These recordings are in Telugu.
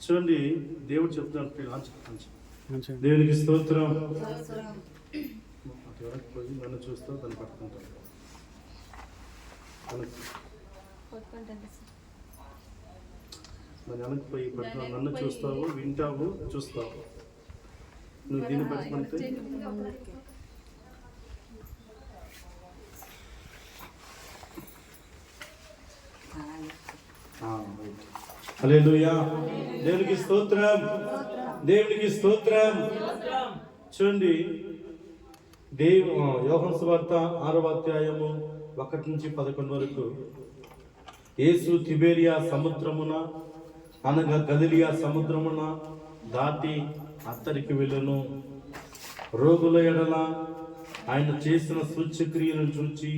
చూడండి, దేవుడు చెప్తున్నాడు, దేవునికి స్తోత్రం. ఎవరికి పోయి నన్ను చూస్తావు, దాన్ని పట్టుకుంటాను. వెనక్కి పోయి పట్టుకున్నావు, నన్ను చూస్తావు, వింటావు, చూస్తావు. నువ్వు దీన్ని పట్టుకుంటే హల్లెలూయా. దేవునికి స్తోత్రం, దేవునికి స్తోత్రం. చూడండి, యోహాను సువార్త 6వ అధ్యాయము 1 నుంచి 11 వరకు. యేసు తిబేరియా సముద్రమున అనగా గలిలియా సముద్రమున దాటి అత్తరికి వెళ్ళును. రోగుల ఎడల ఆయన చేసిన సూచ్యక్రియలను చూచి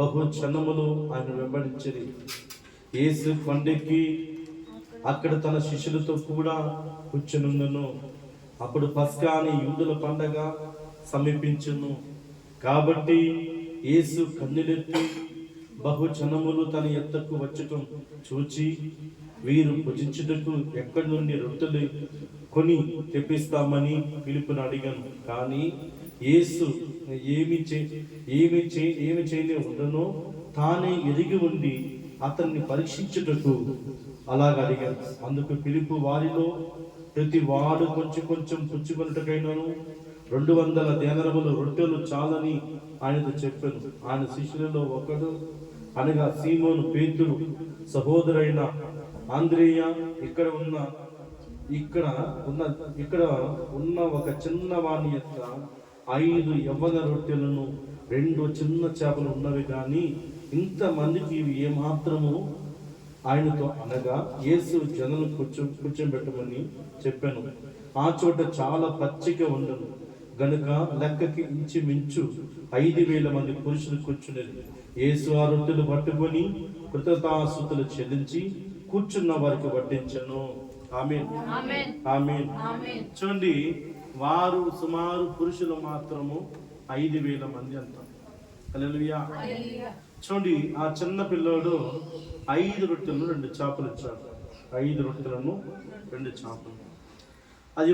బహు జనములు ఆయన వెంబడించిరి. యేసు కొండెక్కి అక్కడ తన శిష్యులతో కూడా కూర్చునుండును. అప్పుడు పస్కా అని యూదుల పండగ సమీపించును. కాబట్టి యేసు కన్నులెత్తి బహు జనములు తన ఎద్దకు వచ్చటం చూచి, వీరు భుజించుటకు ఎక్కడి నుండి రొట్టెలు కొని తెప్పిస్తామని పిలుపుని అడిగాను. కానీ యేసు ఏమి చేయని ఉండనో తానే ఎరిగి ఉండి అతన్ని పరీక్షించుటకు అలాగ అడిగాను. అందుకు పిలుపు వారిలో ప్రతి వాడు కొంచెం కొంచెం పుచ్చుకొనుటకైనాను 200 దేనారముల రొట్టెలు చాలని ఆయనతో చెప్పాను. ఆయన శిష్యులలో ఒకడు అనగా సీమోను పేతురు సహోదరైన ఆంద్రేయ ఇక్కడ ఉన్న ఒక చిన్న వాణి యొక్క 5 యవ్వన రొట్టెలను 2 చిన్న చేపలు ఉన్నవి, కానీ ఇంతమందికి ఇవి ఏమాత్రము ఆయనతో అనగా యేసు జనులు కూర్చోబెట్టమని చెప్పాను. ఆ చోట చాలా పచ్చిక ఉండను గనుక లెక్కకి ఇంచుమించు 5,000 మంది పురుషులు కూర్చునేది. యేసు ఆ రొట్టెలు పట్టుకొని కృతజ్ఞతాస్తుతులు చెల్లించి కూర్చున్న వారికి వడ్డించను. ఆమేన్, ఆమేన్. చూడండి, వారు సుమారు పురుషులు మాత్రము 5,000 మంది అంటారు. హల్లెలూయా. చూడండి, ఆ చిన్న పిల్లోడు 5 రొట్టెలను 2 చేపలు ఇచ్చాడు. 5 రొట్టెలను 2 చేపలు. అది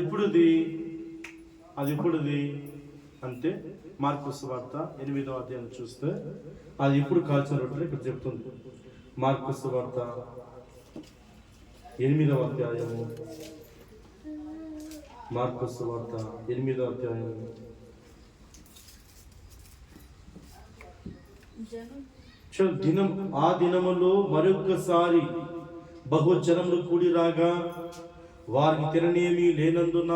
ఎప్పుడుది అంటే మార్కు సువార్త 8వ అధ్యాయం చూస్తే అది ఎప్పుడు కాల్చిన రొట్టెలు ఇక్కడ చెప్తుంది. మార్కు సువార్త 8వ అధ్యాయము, మార్కు సువార్త 8వ అధ్యాయము ఆ దినములో మరొకసారి బహుజనములు కూడి రాగా వారికి తిననేమీ లేనందున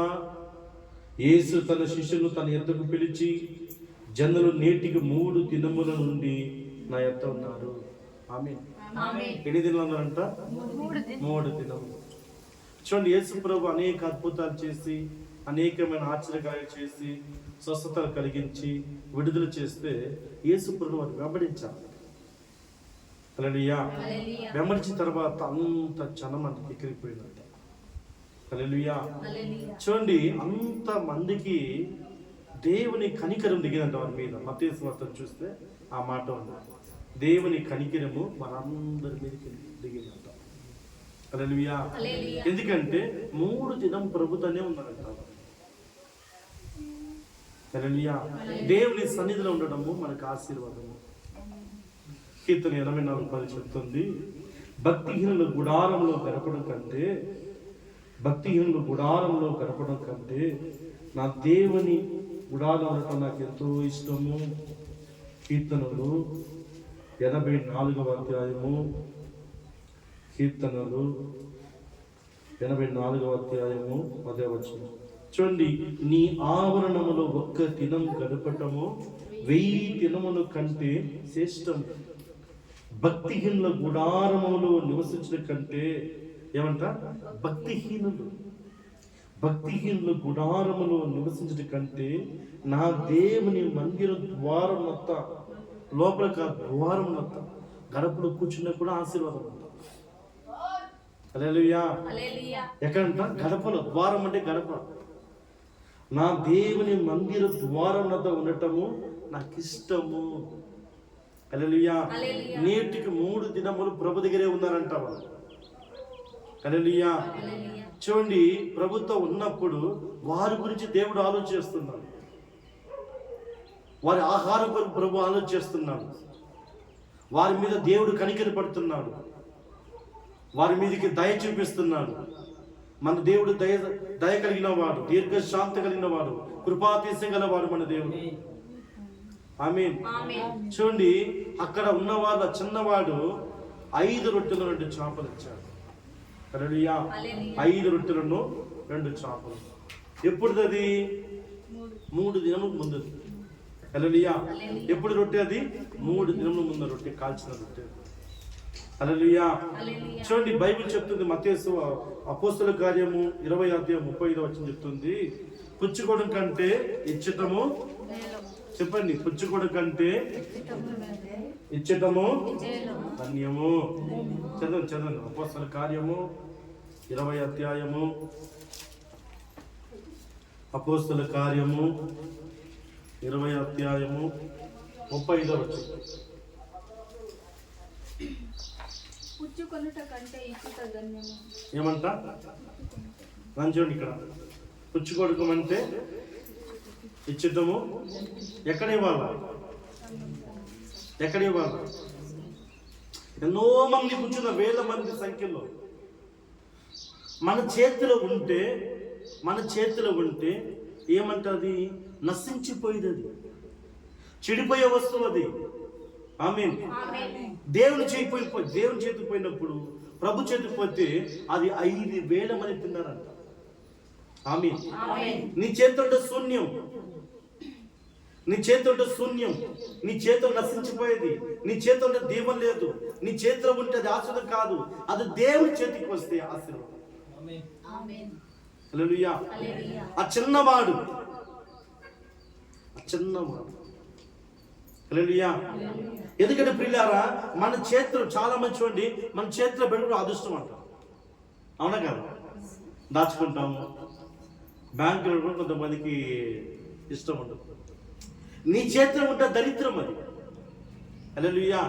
యేసు తన శిష్యులను తన ఎద్దకు పిలిచి, జనులు నేటికి 3 దినముల నుండి నా ఎద్ద ఉన్నారు. ఆమేన్. ఎన్ని దినాలు ఉన్నారంట? 3 దినములు. చూడండి, యేసు ప్రభు అనేక అద్భుతాలు చేసి, అనేకమైన ఆశ్చర్యకార్యాలు చేసి, స్వస్థతలు కలిగించి, విడుదల చేస్తే యేసు ప్రభు వారు వెంబడించారు. హల్లెలూయా. వెంబడించిన తర్వాత అంత జనం అంత ఎక్కిరిపోయినట్ట. హల్లెలూయా. చూడండి, అంత మందికి దేవుని కనికరం దిగినంట వారి మీద. మత్తయి సువార్త చూస్తే ఆ మాట ఉంది, దేవుని కనికరము మనందరి మీదకి దిగినంట. హల్లెలూయా. ఎందుకంటే 3 దినం ప్రభుతోనే ఉన్నారంట. హల్లెలూయా. దేవుని సన్నిధిలో ఉండడము మనకు ఆశీర్వాదము. కీర్తన 84:10 చెప్తుంది, భక్తిహీనుల గుడారంలో గడపడం కంటే నా దేవుని గుడారం ఉండటం నాకు ఎంతో ఇష్టము. కీర్తనలు 84వ అధ్యాయము, కీర్తనలు 84వ అధ్యాయము 10వ వచనం చూడండి, నీ ఆవరణములో 1 దినం గడపటము 1000 దినముల కంటే శ్రేష్టం. భక్తిహీనుల గుడారములో నివసించడం కంటే ఏమంట, భక్తిహీనుల గుడారములో నివసించడం కంటే నా దేవుని మందిర ద్వారం నొత్త, లోపల ద్వారం నొత్త గడపలో కూర్చున్నా కూడా ఆశీర్వాదం అంట. హల్లెలూయా. ఎక్కడంట? గడపలో. ద్వారం అంటే గడప. నా దేవుని మందిర ద్వారం నొద్ద ఉండటము నాకు ఇష్టము. హల్లెలూయా. నేటికి 3 దినములు ప్రభు దగ్గరే ఉన్నారంట వాళ్ళు. హల్లెలూయా. చూడండి, ప్రభుత్వం ఉన్నప్పుడు వారి గురించి దేవుడు ఆలోచిస్తున్నాడు. వారి ఆహారం కొరకు ప్రభు ఆలోచిస్తున్నాడు. వారి మీద దేవుడు కనికరి పడుతున్నాడు. వారి మీదకి దయ చూపిస్తున్నాడు. మన దేవుడు దయ కలిగిన వాడు, దీర్ఘశాంతి కలిగిన వాడు, కృపాతిశయం గలవాడు మన దేవుడు. ఆమేన్. చూడండి, అక్కడ ఉన్న వాళ్ళ చిన్నవాడు 5 రొట్టెలు 2 చేపలు ఇచ్చాడు. హల్లెలూయా. 5 రొట్టెలను 2 చేపలు. ఎప్పుడు అది? 3 దినముల ముందు. హల్లెలూయా. ఎప్పుడు రొట్టె అది? 3 దినముల ముందు రొట్టె, కాల్చిన రొట్టె. హల్లెలూయా. చూడండి, బైబిల్ చెప్తుంది, మత్తయి అపోస్తలుల కార్యము 20:35 చెప్తుంది, పుచ్చుకోవడం కంటే ఇచ్చటము, చెప్పండి, పుచ్చుకోవడం కంటే ఇచ్చటము ధన్యము. చదవండి. అపోస్తలుల కార్యము 20 అపోస్తలుల కార్యము 20:35 ఏమంట? చూడండి, ఇక్కడ పుచ్చుకోవడం అంటే ఇచ్చటము. ఎక్కడ ఇవ్వాలా? ఎన్నో మంది కూర్చున్న, వేల మంది సంఖ్యలో మన చేతిలో ఉంటే ఏమంటది? నశించిపోయేది, అది చెడిపోయే వస్తువు అది. ఆమేన్. దేవుని చేతికి పోయినప్పుడు, ప్రభు చేతికి పోతే అది 5,000 మంది తిన్నారంట. ఆమేన్. నీ చేతిలో శూన్యం, నీ చేతిలో నశించిపోయేది, నీ చేతిలో దీవం లేదు. నీ చేతిలో ఉంటే అది ఆశీర్వాదం కాదు, అది దేవుని చేతికి వస్తే ఆశీర్వాదం. హల్లెలూయా. ఆ చిన్నవాడు హల్లెలూయా. ఎందుకంటే ప్రియులారా, మన చేతిలో చాలా మంది, చూడండి, మన చేతిలో పెట్టుకుని అదృష్టం అంట. అవునా కదా? దాచుకుంటాము. బ్యాంకులో కూడా కొంతమందికి ఇష్టం ఉండదు. నీ చేతిలో ఉంటే దరిద్రం అది. హల్లెలూయా.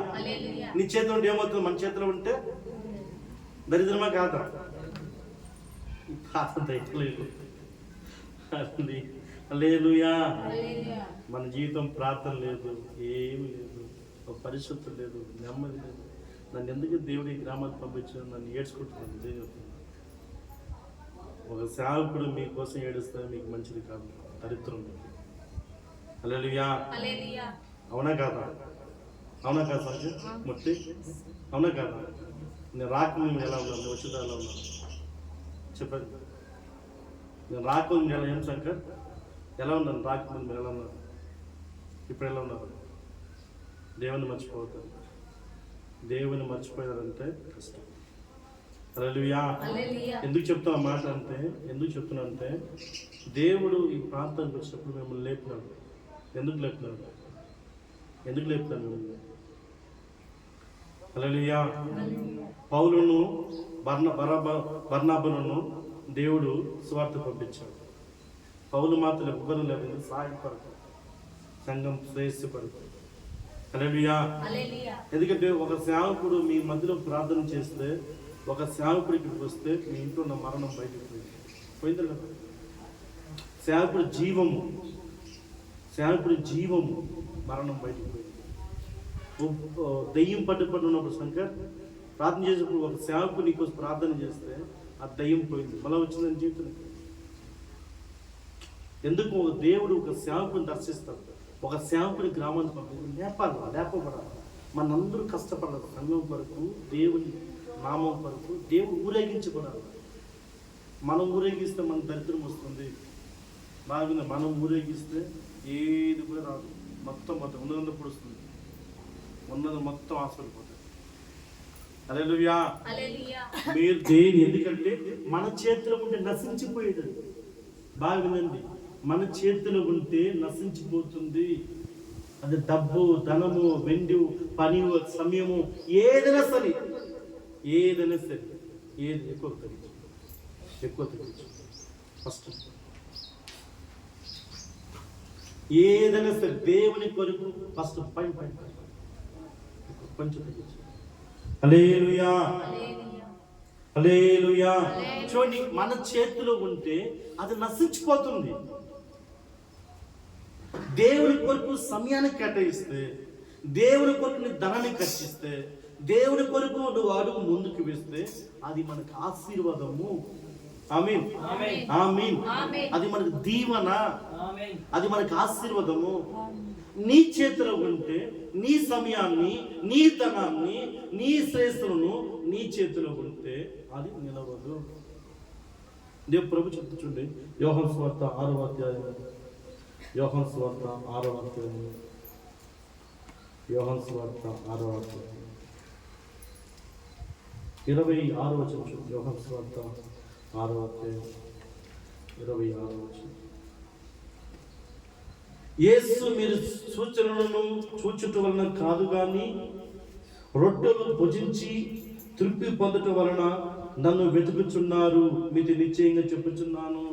నీ చేతిలో ఉంటే ఏమవుతుంది? మన చేతిలో ఉంటే దరిద్రమా కాదా? హల్లెలూయా. మన జీవితం ప్రార్థన లేదు, ఏమి లేదు, ఒక పరిశుద్ధి లేదు, నెమ్మది లేదు. నన్ను ఎందుకు దేవుడు ఈ గ్రామానికి పంపించాడు? నన్ను ఏడ్చుకుంటున్నాను. దేవుడు, ఒక సేవకుడు మీకోసం ఏడుస్తే మీకు మంచిది కాదు, దరిద్రం. హల్లెలూయా. అవునా కాదా? సంజయ్ ముట్టి? అవునా కాదా? నేను రాకముందు ఎలా ఉన్నాను, వచ్చేదా ఎలా ఉన్నాను చెప్పండి. నేను రాకముందు ఎలా, ఏం శంకర్ ఎలా ఉన్నాను? రాకముందు మీరు ఎలా ఉన్నారు? ఇప్పుడు ఎలా ఉన్నారు? దేవుని మర్చిపోతారు. దేవుని మర్చిపోయారంటే కష్టం. హల్లెలూయా. ఎందుకు చెప్తాను ఆ మాట అంటే, ఎందుకు చెప్తున్నా అంటే, దేవుడు ఈ ప్రాంతానికి వచ్చినప్పుడు మిమ్మల్ని లేపినాడు. ఎందుకు లేపినాడు మిమ్మల్ని? హల్లెలూయా. పౌలును బర్నబాను దేవుడు సువార్త పంపించాడు. పౌలు మాత్రం ఎవ్వరూ లేదు, సహాయపడతారు, సంఘం శ్రేయస్సుపడతారు. హల్లెలూయా. ఎందుకంటే ఒక సేవకుడు మీ మధ్యలో ప్రార్థన చేస్తే, ఒక సేవకుడు ఇక్కడికి వస్తే మీ ఇంట్లో ఉన్న మరణం బయటకు పోయింది కదా. సేవకుడు జీవము, మరణం బయటకు పోయింది. దయ్యం పట్టుకున్నప్పుడు శంకర్ ప్రార్థన చేసినప్పుడు, ఒక సేవకుడు నీకోసం ప్రార్థన చేస్తే ఆ దయ్యం పోయింది, మళ్ళీ వచ్చిందని జీవితం. ఎందుకు? ఒక దేవుడు ఒక సేవకుని దర్శిస్తాడు. ఒక సేవకుని గ్రామానికి పంపించి లేపబడాలి. మనందరూ కష్టపడాలి. సంఘం కొరకు, దేవుని నామం కొరకు, దేవుడు ఊరేగించబడాలి. మనం ఊరేగిస్తే మన దరిద్రం వస్తుంది. బాగుంది. మనం ఊరేగిస్తే ఏది కూడా రాదు. మొత్తం ఉన్నదంతా పొడుస్తుంది, ఉన్నది మొత్తం ఆశపడిపోతుంది. హల్లెలూయా. మీరు దేని, ఎందుకంటే మన చేతిలో ఉంటే నశించిపోయేది. బాగుందండి. మన చేతిలో ఉంటే నశించిపోతుంది. అది డబ్బు, ధనము, వెండి, పని, సమయము, ఏదైనా సరే ఏది ఎక్కువ తగ్గించు. ఫస్ట్ ఏదైనా సరే దేవుని కొరకు ఫస్ట్ కొంచెం తగ్గించు. హల్లెలూయా. హల్లెలూయా. చూడండి, మన చేతిలో ఉంటే అది నశించిపోతుంది. దేవుని కొరకు సమయాన్ని కేటాయిస్తే, దేవుని కొరకు నీ ధనాన్ని ఖర్చిస్తే, దేవుని కొరకు నువ్వు అడుగు ముందుకు వేస్తే అది మనకు ఆశీర్వాదము. ఆమేన్, ఆమేన్. అది మనకు దీవెన, అది మనకు ఆశీర్వాదము. నీ చేతిలో ఉంటే నీ సమయాన్ని, నీ ధనాన్ని, నీ శ్రేష్ఠులను నీ చేతిలో ఉంటే అది నిలవదు. దేవుడు ప్రభు చెప్తుండే యోహాను సువార్త 6వ అధ్యాయం, యోహాను సువార్త 6వ అధ్యాయం, యోహాను సువార్త 6వ అధ్యాయం 26వ వచనం. యోహాను సువార్త 6వ అధ్యాయం 26వ వచనం. యేసు, మీరు సూచనలను చూచుట వలన కాదు గాని రొట్టెలు భుజించి తృప్తి పొందట వలన నన్ను వెతుకుచున్నారు, మీతో నిశ్చయంగా చెప్పుచున్నాను.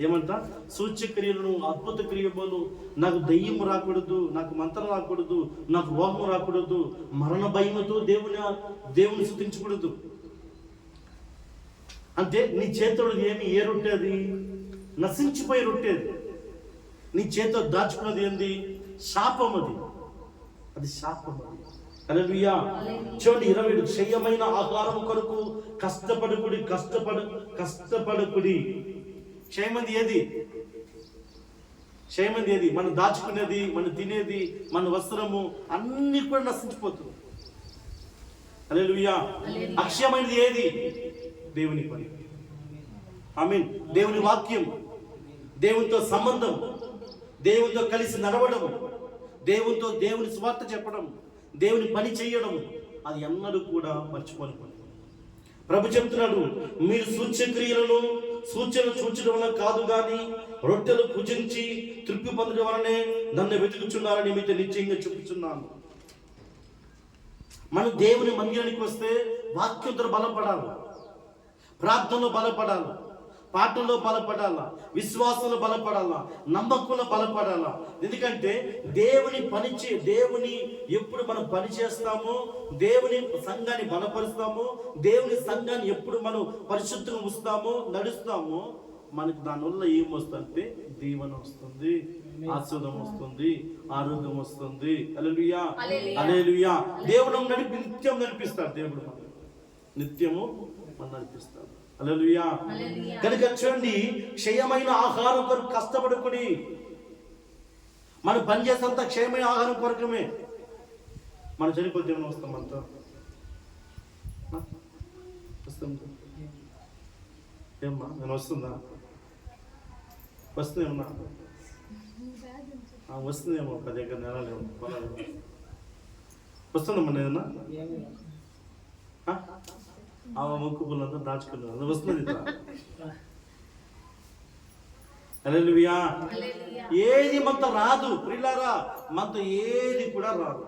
ఏమంట? సూచ్యక్రియలను, అద్భుత క్రియలు, నాకు దయ్యం రాకూడదు, నాకు మంత్రం రాకూడదు, నాకు రోగం రాకూడదు, మరణ భయముతో దేవుని స్తుతించకూడదు. అంటే నీ చేతిలో ఏమి, ఏ రొట్టె? అది నశించిపోయే రొట్టె. అది నీ చేతిలో దాచుకున్నది ఏంది? శాపం. అది శాపం. హల్లెలూయా. చూడండి 27, క్షయమైన ఆహారం కొరకు కష్టపడకుడి. క్షయమంది ఏది? క్షయమంది ఏది? మనం దాచుకునేది, మనం తినేది, మన వస్త్రము అన్ని కూడా నశించిపోతుంది. హల్లెలూయా. అక్షయమైనది ఏది? దేవుని పని. ఆమేన్. దేవుని వాక్యం, దేవునితో సంబంధం, దేవునితో కలిసి నడవడం, దేవుని సువార్త చెప్పడం, దేవుని పని చేయడం, అది ఎన్నడూ కూడా మర్చిపోని పని. ప్రభు చెప్తున్నాడు, మీరు సూచనలు చూచడం వలన కాదు గాని రొట్టెలు భుజించి తృప్తి పొందడం వలనే నన్ను వెతుకుచున్నారని మీతో నిశ్చయంగా చెప్పుచున్నాను. మనం దేవుని మందిరానికి వస్తే వాక్యంతో బలపడాలి, ప్రార్థనలో బలపడాలి, పాటల్లో బలపడాలా, విశ్వాసంలో బలపడాలా, నమ్మకంలో బలపడాలా. ఎందుకంటే దేవుని ఎప్పుడు మనం పని చేస్తామో, దేవుని సంఘాన్ని బలపరుస్తామో, దేవుని సంఘాన్ని ఎప్పుడు మనం పరిశుద్ధంగా ఉంచుతామో, నడుస్తామో, మనకు దానివల్ల ఏం వస్తుందంటే దీవెన వస్తుంది, ఆశీర్వాదం వస్తుంది, ఆరోగ్యం వస్తుంది. హల్లెలూయా, హల్లెలూయా. దేవుడు నిత్యం నడిపిస్తాడు. దేవుడు నిత్యము మనం నడిపిస్తాడు. హల్లెలూయా. కనుక చూడండి, క్షయమైన ఆహారం కొరకు కష్టపడుకుని, మనం పనిచేసేంత క్షయమైన ఆహారం కొరకమే. మనం చనిపోతే ఏమైనా వస్తాం? అంతా వస్తుంది. ఏమ్మా, నేను వస్తుందా? వస్తుందేమన్నా? వస్తుందేమో 10 ఎకరాల నెలలేమో వస్తుందమ్మా. నేనన్నా ఆ మొక్కు పుల్లంతా దాచుకున్నాను, అది వస్తుంది. హల్లెలూయా. ఏది మనతో రాదు ప్రియులారా, మనతో ఏది కూడా రాదు,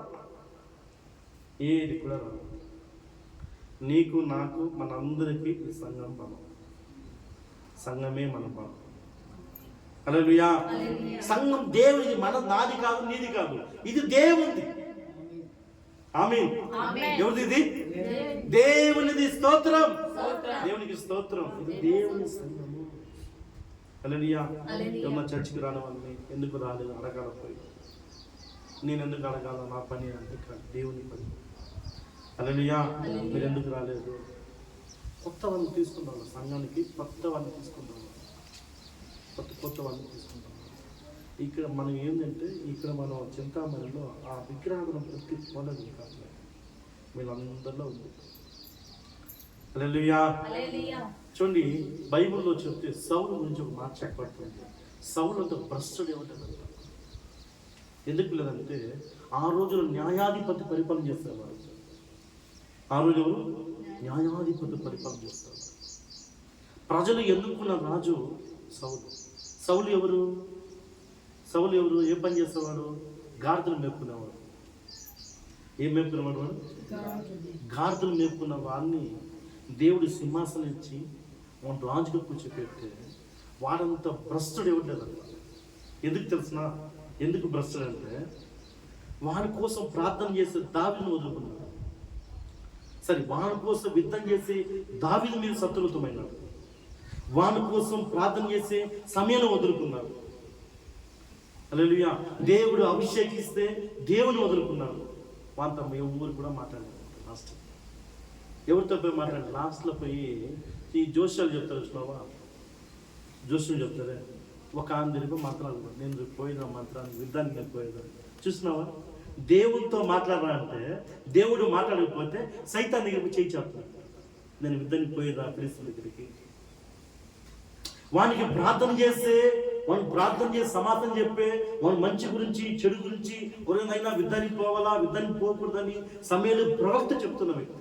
ఏది కూడా రాదు. నీకు, నాకు, మనందరికీ సంఘం బలం, సంఘమే మన బలం. హల్లెలూయా. సంఘం దేవునిది, నాది కాదు, నీది కాదు, ఇది దేవునిది. ఆమేన్. ఎవరిది? ఇది దేవునిది. స్తోత్రం, దేవునికి స్తోత్రం. ఇది దేవుని సంఘము. హల్లెలూయా. ఏమన్నా చర్చికి రానవన్నీ ఎందుకు రాలేదు అడగాలపోయి, నేను ఎందుకు అడగాల? నా పని అంటే కాదు, దేవుని పని. హల్లెలూయా. మీరు ఎందుకు రాలేదు? కొత్త వాళ్ళని తీసుకుంటాను, సంఘానికి కొత్త వాళ్ళని తీసుకుంటాను, కొత్త వాళ్ళని తీసుకుంటాను. ఇక్కడ మనం ఏంటంటే, ఇక్కడ మనం చింతామణిలో ఆ విగ్రహాలను ప్రతి పోలేదు కాదు, వీళ్ళందరిలో ఉంది. హల్లెలూయా. చూడండి, బైబిల్లో చెప్తే సౌలు గురించి ఒక మాట చెప్పబడుతుంది. సౌలు అంత భ్రష్టుడు ఏమంటారు? ఎందుకు లేదంటే, ఆ రోజులో న్యాయాధిపతి పరిపాలన చేసేవారు. ఆ రోజు ఎవరు? న్యాయాధిపతి పరిపాలన చేస్తారు. ప్రజలు ఎన్నుకున్న రాజు సౌలు. సౌలు ఎవరు? ఏ పని చేసేవాడు? గాడిదలు మేపుకునేవాడు. ఏం మేపుకునేవాడు వాడు? గాడిదలు మేపుకున్న వాడిని దేవుడి సింహాసనం ఇచ్చి వాడు రాజుగా కూర్చోపెడితే వాడంత భ్రష్టుడు ఎవడలేదంట. ఎందుకు తెలిసిన? ఎందుకు భ్రష్టుడు అంటే, వాడి కోసం ప్రార్థన చేసే దావీదును వదులుకున్నాడు. సరే, వాని కోసం యుద్ధం చేసి దావీదు మీరు శత్రుత్వమైనాడు. వాని కోసం ప్రార్థన చేసే సమయాన్ని వదులుకున్నాడు. హల్లెలూయా. దేవుడు అభిషేకిస్తే దేవుని వదులుకున్నాడు. వాంతో ఎవరు కూడా మాట్లాడారు. లాస్ట్ ఎవరితో పోయి మాట్లాడారు? లాస్ట్లో పోయి ఈ జోష్యాలు చెప్తారు చూసినావా, జోష్యం చెప్తారే, ఒక ఆమె తిరిగి మంత్రాలు, నేను పోయిన మంత్రాన్ని యుద్ధానికి నేను పోయేదా చూసినావా? దేవుడితో మాట్లాడరా అంటే దేవుడు మాట్లాడకపోతే సైతాన్ దగ్గరికి చేయి చెప్తాడు, నేను యుద్ధానికి పోయేదా ఫిలిష్తీయుల దగ్గరికి. వానికి ప్రార్థన చేస్తే, వాడిని ప్రార్థన చేసి సమాధానం చెప్పే, వాడి మంచి గురించి చెడు గురించి ఎవరైనా యుద్ధానికి పోవాలా యుద్ధానికి పోకూడదని సమయంలో ప్రవక్త చెప్తున్న వ్యక్తి.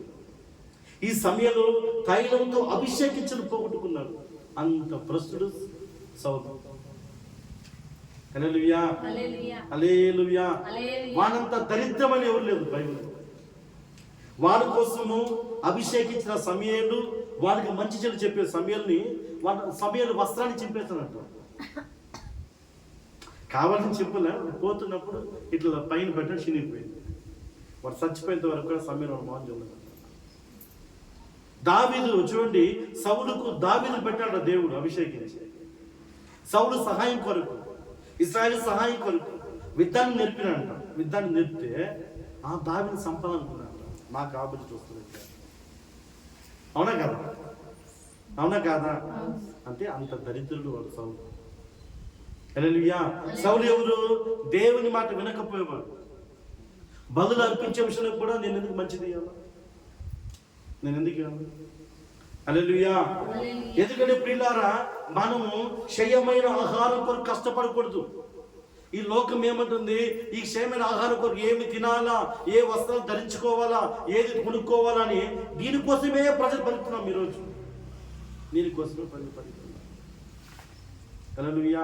ఈ సమయంలో తైలంతో అభిషేకించడం పోగొట్టుకున్నాడు. అంత ప్రస్తుడు సౌలు. హల్లెలూయా, హల్లెలూయా. వానంత దరిద్రమని ఎవరు లేదు బైబిల్. వాడి కోసము అభిషేకించిన సమయాలు, వాడికి మంచి చెడు చెప్పే సమయాల్ని సమయాలు వస్త్రాన్ని చింపేస్తానంట. కావాలని చెప్పలే, పోతున్నప్పుడు ఇట్లా పైన పెట్టడం చినిగిపోయింది. వాడు చచ్చిపోయేంత వరకు కూడా సమయం వాడు మోహన్ చూడలేదు. దావీదు చూడండి, సౌలుకు దావీదు పెట్టాడు దేవుడు అభిషేకించి. సౌలు సహాయం కొరకు, ఇశ్రాయేలు సహాయం కొరకు యుద్ధాన్ని నేర్పినంట. యుద్ధాన్ని నేర్పితే ఆ దావీదు సంపాదనుకున్నాడు. నాకు ఆపద చూస్తుంది. అవునా కదా? అవునా కాదా? అంటే అంత దరిద్రుడు వాడు సౌలు. హల్లెలూయా. సౌలు ఎవరు? దేవుని మాట వినకపోయేవాడు. బలులు అర్పించే విషయంలో కూడా నేను ఎందుకు మంచిది ఇవ్వాలి, నేను ఎందుకు ఇవ్వాలి? హల్లెలూయా. ఎందుకంటే ప్రియులారా, మనము క్షయమైన ఆహారం కొరకు కష్టపడకూడదు. ఈ లోకం ఏమంటుంది? ఈ క్షయమైన ఆహారం కొరకు ఏమి తినాలా, ఏ వస్త్రాలు ధరించుకోవాలా, ఏది కొనుక్కోవాలా అని దీనికోసమే ప్రజలు పలుకుతున్నాం ఈరోజు. దీనికోసమే ప్రజలు పలుకుతున్నాం. హల్లెలూయా.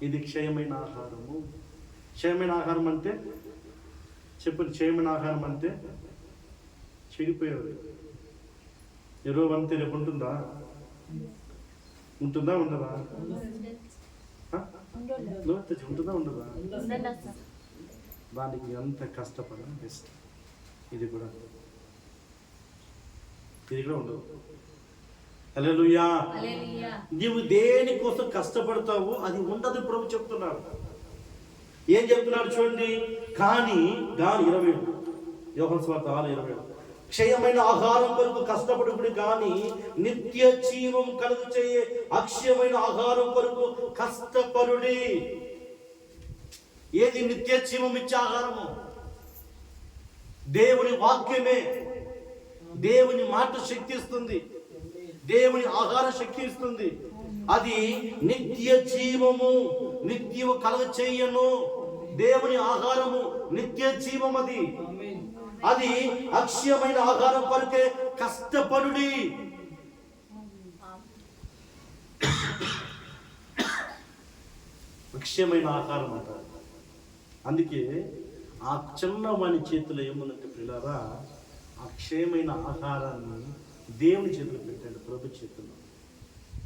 ఇది క్షయమైన ఆహారము. క్షయమైన ఆహారం అంటే చెప్పండి, క్షయమైన ఆహారం అంటే చెడిపోయేది. ఈరోజు అంతే, రేపు ఉంటుందా? ఉంటుందా ఉండదా? ఉంటుందా ఉండదా? దానికి ఎంత కష్టపడ బెస్ట్. ఇది కూడా ఉండదు. హల్లెలూయా. నీవు దేనికోసం కష్టపడతావు అది ఉండదు ప్రభు చెప్తున్నాడు. ఏం చెప్తున్నాడు చూడండి. కానీ 27 యోహాను సువార్త 6:27, క్షయమైన ఆహారం కొరకు కష్టపడుకుని కానీ నిత్య జీవం కలుగు చేయే అక్షయమైన ఆహారం కొరకు కష్టపడుడి. ఏది నిత్య జీవం ఇచ్చే ఆహారము? దేవుని వాక్యమే. దేవుని మాట శక్తి ఇస్తుంది, దేవుని ఆహార శక్తి ఇస్తుంది. అది నిత్య జీవము, నిత్యము కలుగ చేయను. దేవుని ఆహారము నిత్య జీవం. అది అక్షయమైన ఆహారం కొరకే కష్టపడుడి. అక్షయమైన ఆహారం అంటారు. అందుకే ఆ చిన్నవాని చేతిలో ఏముందంటే పిల్లరా, అక్షయమైన ఆహారాన్ని దేవుని చేతిలో పెట్టాడు, ప్రభు చేతిలో.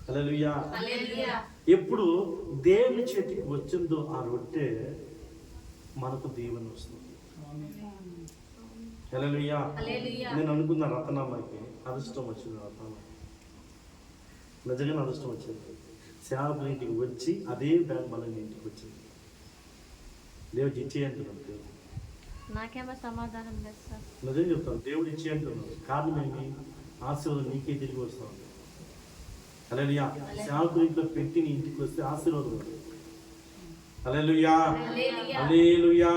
హల్లెలూయా. ఎప్పుడు దేవుని చేతికి వచ్చిందో ఆ రొట్టె మనకు దీవెన వస్తుంది. హల్లెలూయా. నేను అనుకున్న రత్నమ్మకి అదృష్టం వచ్చింది. రత్నమ్మ నిజంగా అదృష్టం వచ్చింది. సేవకుల ఇంటికి వచ్చి అదే బ్యాగ్ మళ్ళీ ఇంటికి వచ్చింది. దేవుడు ఇచ్చే అంటున్నాడు. నాకేమో సమాధానం లేదు సార్. నిజం చెప్తాను, దేవుడు ఇచ్చే అంటున్నాడు. కారణం ఏంటి? ఆశీర్వాదం నీకే తిరిగి వస్తాం. హల్లెలూయా. సేవకుల ఇంట్లో పెట్టి నీ ఇంటికి వస్తే ఆశీర్వాదం. హల్లెలూయా, హల్లెలూయా.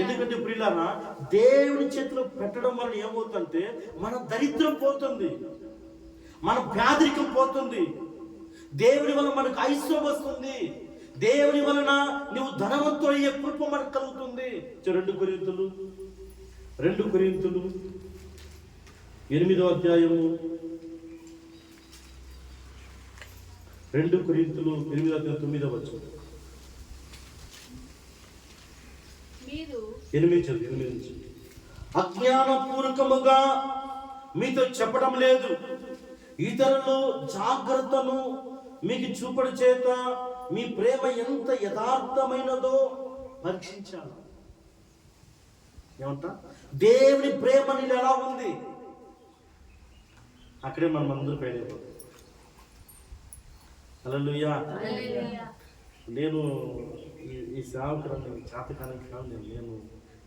ఎందుకంటే ప్రియులారా, దేవుని చేతిలో పెట్టడం వల్ల ఏమవుతుందంటే మన దరిద్రం పోతుంది, మన పేదరికం పోతుంది. దేవుని వల్ల మనకు ఐశ్వర్యం వస్తుంది. దేవుని వలన నువ్వు ధనవంతుడు అయ్యే కృప మనకు కలుగుతుంది. 2 కొరింథీయులు 8వ అధ్యాయము 2 కొరింథీయులు 8వ అధ్యాయం 9వ వచనం. 8 నుంచి అజ్ఞానపూర్వకముగా మీతో చెప్పడం లేదు, ఇతరులు జాగ్రత్తను మీకు చూపడు చేత మీ ప్రేమ ఎంత యథార్థమైనదో పరీక్షించాలి. ఏమంటా? దేవుని ప్రేమ నీళ్ళు ఎలా ఉంది, అక్కడే మనం అందరూ ఫెయిల్ అయిపోతాం. హల్లెలూయా. నేను ఈ సేవకురాన్ని చేతకాలం కాదు. నేను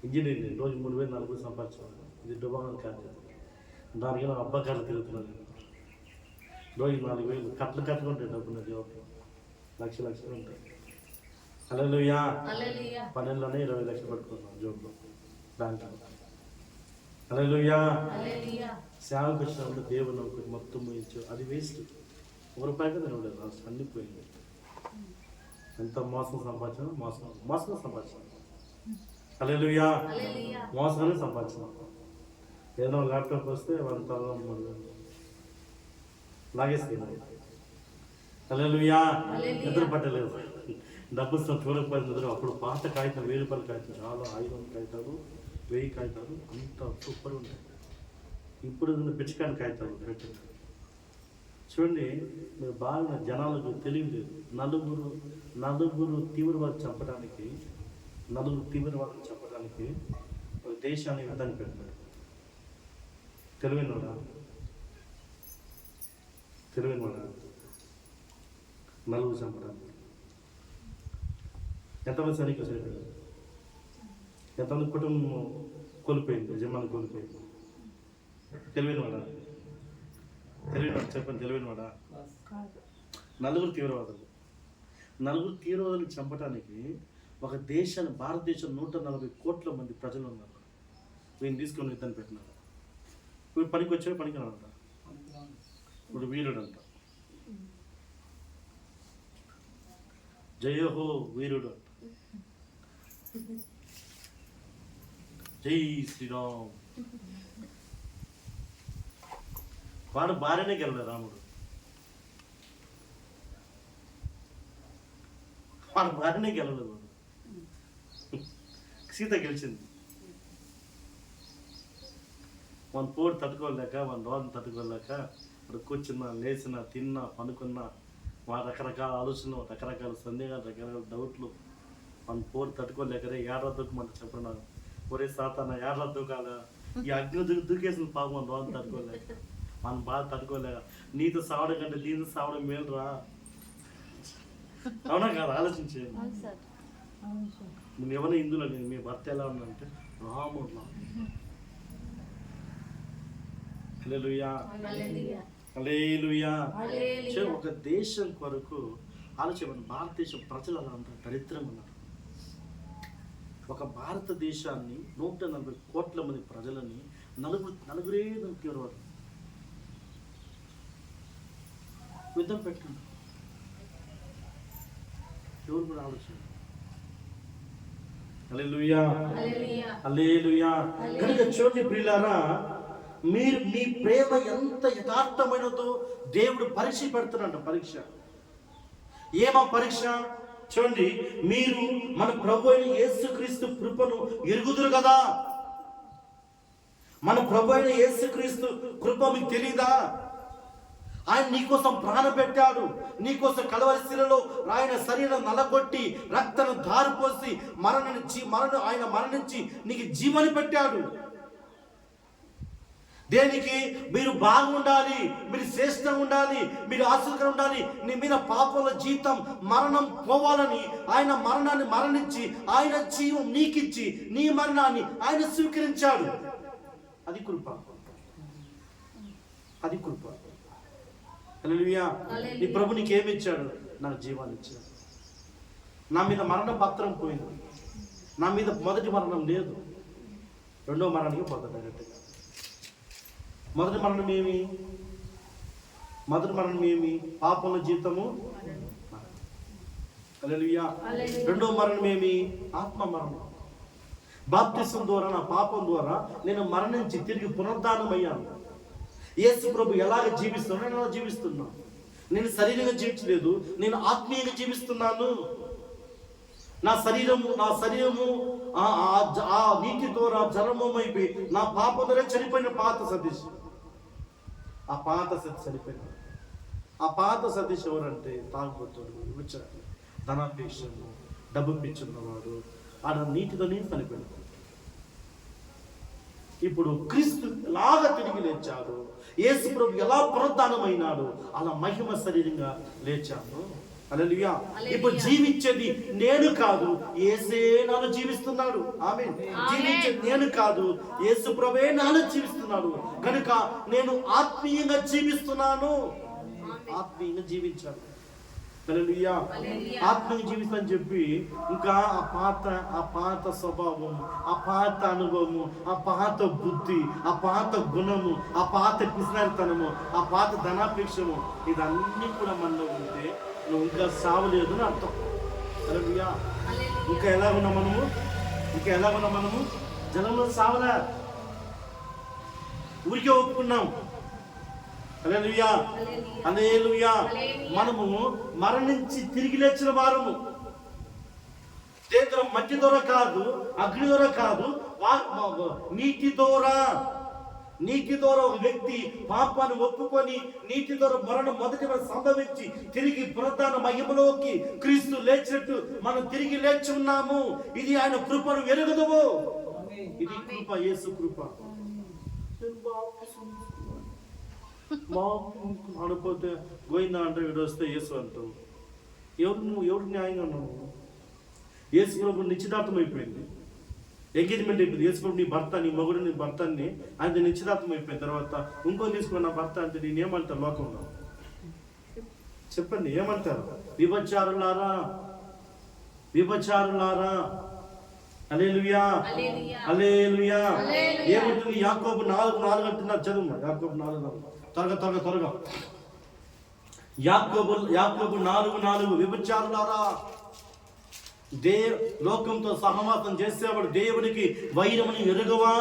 ఇంజనీరింగ్ రోజు 3,000-4,000 సంపాదించాను. ఇది డుబాన్ కాదు. దానికి నా అబ్బా కళ్ళు తిరుగుతున్నాను. రోజు 4,000 కట్టలు ఉంటాయి. డబ్బు నా జీవితం లక్షలు ఉంటాయి. హల్లెలూయా. 12లోనే 20 లక్షలు పట్టుకున్నాను జోబులో, బ్యాంకులో. హల్లెలూయా. సేవకు వచ్చినప్పుడు దేవుడు ఒకటి మొత్తం ఇచ్చు, అది వేస్ట్. ₹1 కదా ఇవ్వలేదు, అన్ని పోయింది. ఎంత మోసం సంపాదించాను, మోసంగా సంపాదించాను. హల్లెలూయా. మోసంగానే సంపాదించాను. ఏదైనా ల్యాప్టాప్ వస్తే 1,000 లాగేసుకున్నాను. హల్లెలూయా. నిద్ర పట్టలేదు. డబ్బులు చూడకపోయిన నిద్ర. అప్పుడు పాత కాగితం, ₹1000 కాగితం, చాలా 500 కాగితాలు, 1000 కాగితాలు, అంత సూపర్ ఉంటాయి. ఇప్పుడు పిచ్చికాని కాగితాలు పెట్టండి. చూడండి, మీరు బాగా జనాలకు తెలియలేదు. నలుగురు తీవ్రవాదం చంపడానికి ఒక దేశాన్ని యుద్ధాన్ని పెట్టాడు. తెలివైనవాడా? నలుగురు చంపడానికి ఎంతమంది సైనికులు చనిపోయారు? ఎంతమంది కుటుంబం కోల్పోయింది, యజమాని కోల్పోయింది? తెలివైనవాడా? చెప్పండి, తెలివైనవాడా? నలుగురు తీవ్రవాదులు చంపడానికి ఒక దేశాన్ని, భారతదేశం 140 కోట్ల మంది ప్రజలు ఉన్నారు. వీళ్ళు తీసుకొని యుద్ధాన్ని పెట్టినారు. ఇప్పుడు పనికి వచ్చాడు, పనికి రాడంట. ఇప్పుడు వీరుడు అంట. జయహో వీరుడు అంట. జై శ్రీరామ్. వాడు భార్యనే గెలవలేదు. రాముడు వాడు భార్యనే గెలవలేదు. సీత గెలిచింది. మన పోటు తట్టుకోలేక, మన రోడ్ని తట్టుకోలేక, ఇప్పుడు కూర్చున్నా, లేచినా, తిన్నా, పనుకున్నా, మా రకరకాల ఆలోచనలు, రకరకాల సందేహాలు, రకరకాల డౌట్లు, మన పోటు తట్టుకోలేకరే ఏడాదికి మనం చెప్పినాను. ఒరే సాతాన, ఏడాది కాదా ఈ అగ్ని దూకేసిన పాపం మన రోడ్ని తట్టుకోలేక, మనం బాధ తట్టుకోలేక, నీతో సావడం కంటే దీంతో సావడం మేలురా. అవునా కాదు? ఆలోచించేయండి. నువ్వు ఏమైనా ఇందులో మీ భర్త ఎలా ఉందంటే రాముడు. హల్లెలూయా. హల్లెలూయా. ఒక దేశం కొరకు ఆలోచించండి. భారతదేశం ప్రజలు అలా అంటారు, దరిద్రంగా ఉన్నారు. ఒక భారతదేశాన్ని 140 కోట్ల మంది ప్రజలని నలుగురే తీవ్రవాడు యుద్ధం పెట్టండి. ఎవరు కూడా ఆలోచన. హల్లెలూయా. హల్లెలూయా. కనుక చూడండి ప్రియులారా, మీరు మీ ప్రేమ ఎంత యథార్థమైనదో దేవుడు పరీక్ష పెడుతున్నాడు. పరీక్ష ఏమా పరీక్ష? చూడండి, మీరు మన ప్రభు అయిన యేసుక్రీస్తు కృపను ఎరుగుదురు కదా. మన ప్రభు అయిన యేసుక్రీస్తు కృప మీకు తెలీదా? ఆయన నీకోసం ప్రాణం పెట్టాడు. నీకోసం కలవరి శిలలో ఆయన శరీరం నలగొట్టి రక్తను ధారపోసి ఆయన మరణించి నీకు జీవని పెట్టాడు. దేనికి? మీరు బాగుండాలి, మీరు శ్రేష్టంగా ఉండాలి, మీరు ఆశీర్వాదంగా ఉండాలి. నీ మీద పాపల జీతం మరణం పోవాలని ఆయన మరణాన్ని మరణించి ఆయన జీవం నీకిచ్చి నీ మరణాన్ని ఆయన స్వీకరించాడు. అది కృప. హల్లెలూయా. నీ ప్రభు నీకేమిచ్చాడు? నాకు జీవాన్ని ఇచ్చాడు. నా మీద మరణ పత్రం పోయింది. నా మీద మొదటి మరణం లేదు, రెండో మరణానికి పోతాడు డైరెక్ట్గా. మొదటి మరణం ఏమి? పాపంలో జీతము. హల్లెలూయా. రెండో మరణం ఏమి? ఆత్మ మరణం. బాప్తిసం ద్వారా, నా పాపం ద్వారా నేను మరణించి తిరిగి పునరుద్ధానం అయ్యాను. యేసు ప్రభు ఎలాగ జీవిస్తున్నాను, నేను అలా జీవిస్తున్నాను. నేను శరీరంగా జీవించలేదు, నేను ఆత్మీయంగా జీవిస్తున్నాను. నా శరీరము ఆ నీటి ద్వారా జలమమైపోయి నా పాప ద్వారా చనిపోయిన పాత సతీష్. ఆ పాత సతీష్ చనిపోయిన. ఆ పాత సతీష్ ఎవరంటే తాగుబోతుడు, విచారు, ధనాపేక్షము, డబ్బు పిచ్చున్నవాడు. ఆ నీటితోనే చనిపోయినాడు. ఇప్పుడు క్రీస్తు లాగా తిరిగి లేచాడు. యేసు ప్రభు ఎలా పునరుద్ధానమైనాడు అలా మహిమ శరీరంగా లేచాడు. హల్లెలూయా. ఇప్పుడు జీవించేది నేను కాదు, యేసే నాలో జీవిస్తున్నాడు. ఆమేన్. జీవించేది నేను కాదు, యేసు ప్రభువే నాలో జీవిస్తున్నాడు. కనుక నేను ఆత్మీయంగా జీవిస్తున్నాను. ఆత్మీయంగా జీవించాను. హల్లెలూయా. ఆత్మీయంగా జీవిస్తానని చెప్పి ఇంకా ఆ పాత స్వభావం, ఆ పాత అనుభవము, ఆ పాత బుద్ధి, ఆ పాత గుణము, ఆ పాత పిసినారితనము, ఆ పాత ధనాపేక్షము, ఇదన్నీ కూడా మనలో ఉంటే నువ్వు ఇంకా సావలేదు అని అర్థం. హల్లెలూయా. ఇంకా ఎలా ఉన్నాం మనము? జనంలో సావలా, ఊరికే ఒప్పుకున్నాం. హల్లెలూయా. హల్లెలూయా. మనము మరణించి తిరిగి లేచిన వారము. చేతుల మట్టి దొర కాదు, అగ్ని దొర కాదు, నీటి ద్వారా ఒక వ్యక్తి పాపాన్ని ఒప్పుకొని నీటి ద్వారా మరణం మొదటి సంభవించి తిరిగి పునరుద్ధాన మహిమలోకి క్రీస్తు లేచినట్టు మనం తిరిగి లేచి ఉన్నాము. ఇది ఆయన కృపను ఎరుగుదవు. ఇది కృప, యేసు కృప. అనుకోతే గోయిందా అంటే వీడు వస్తే యేసు అంటాం. ఎవరు న్యాయంగా ఉన్నాము? యేసు ప్రభు నిశ్చితార్థం అయిపోయింది, ఎంగేజ్మెంట్ అయిపోయింది. యేసు ప్రభు నీ భర్త, నీ మగుడు, నీ భర్తని ఆయన నిశ్చితార్థం అయిపోయిన తర్వాత ఇంకొని తీసుకుని నా భర్త అంటే నేనేమంటారు లోకంలో? చెప్పండి, ఏమంటారు? విభచారులారా. హల్లెలూయా. హల్లెలూయా. ఏమంటుంది? యాకోబు 4:4 అంటున్నారు. చదువు యాకోబు 4:4 త్వరగా. యాకోబు 4:4 విభచారులారా, లోకంతో సహవాసం చేసేవాడు దేవునికి వైరమని ఎరుగవా?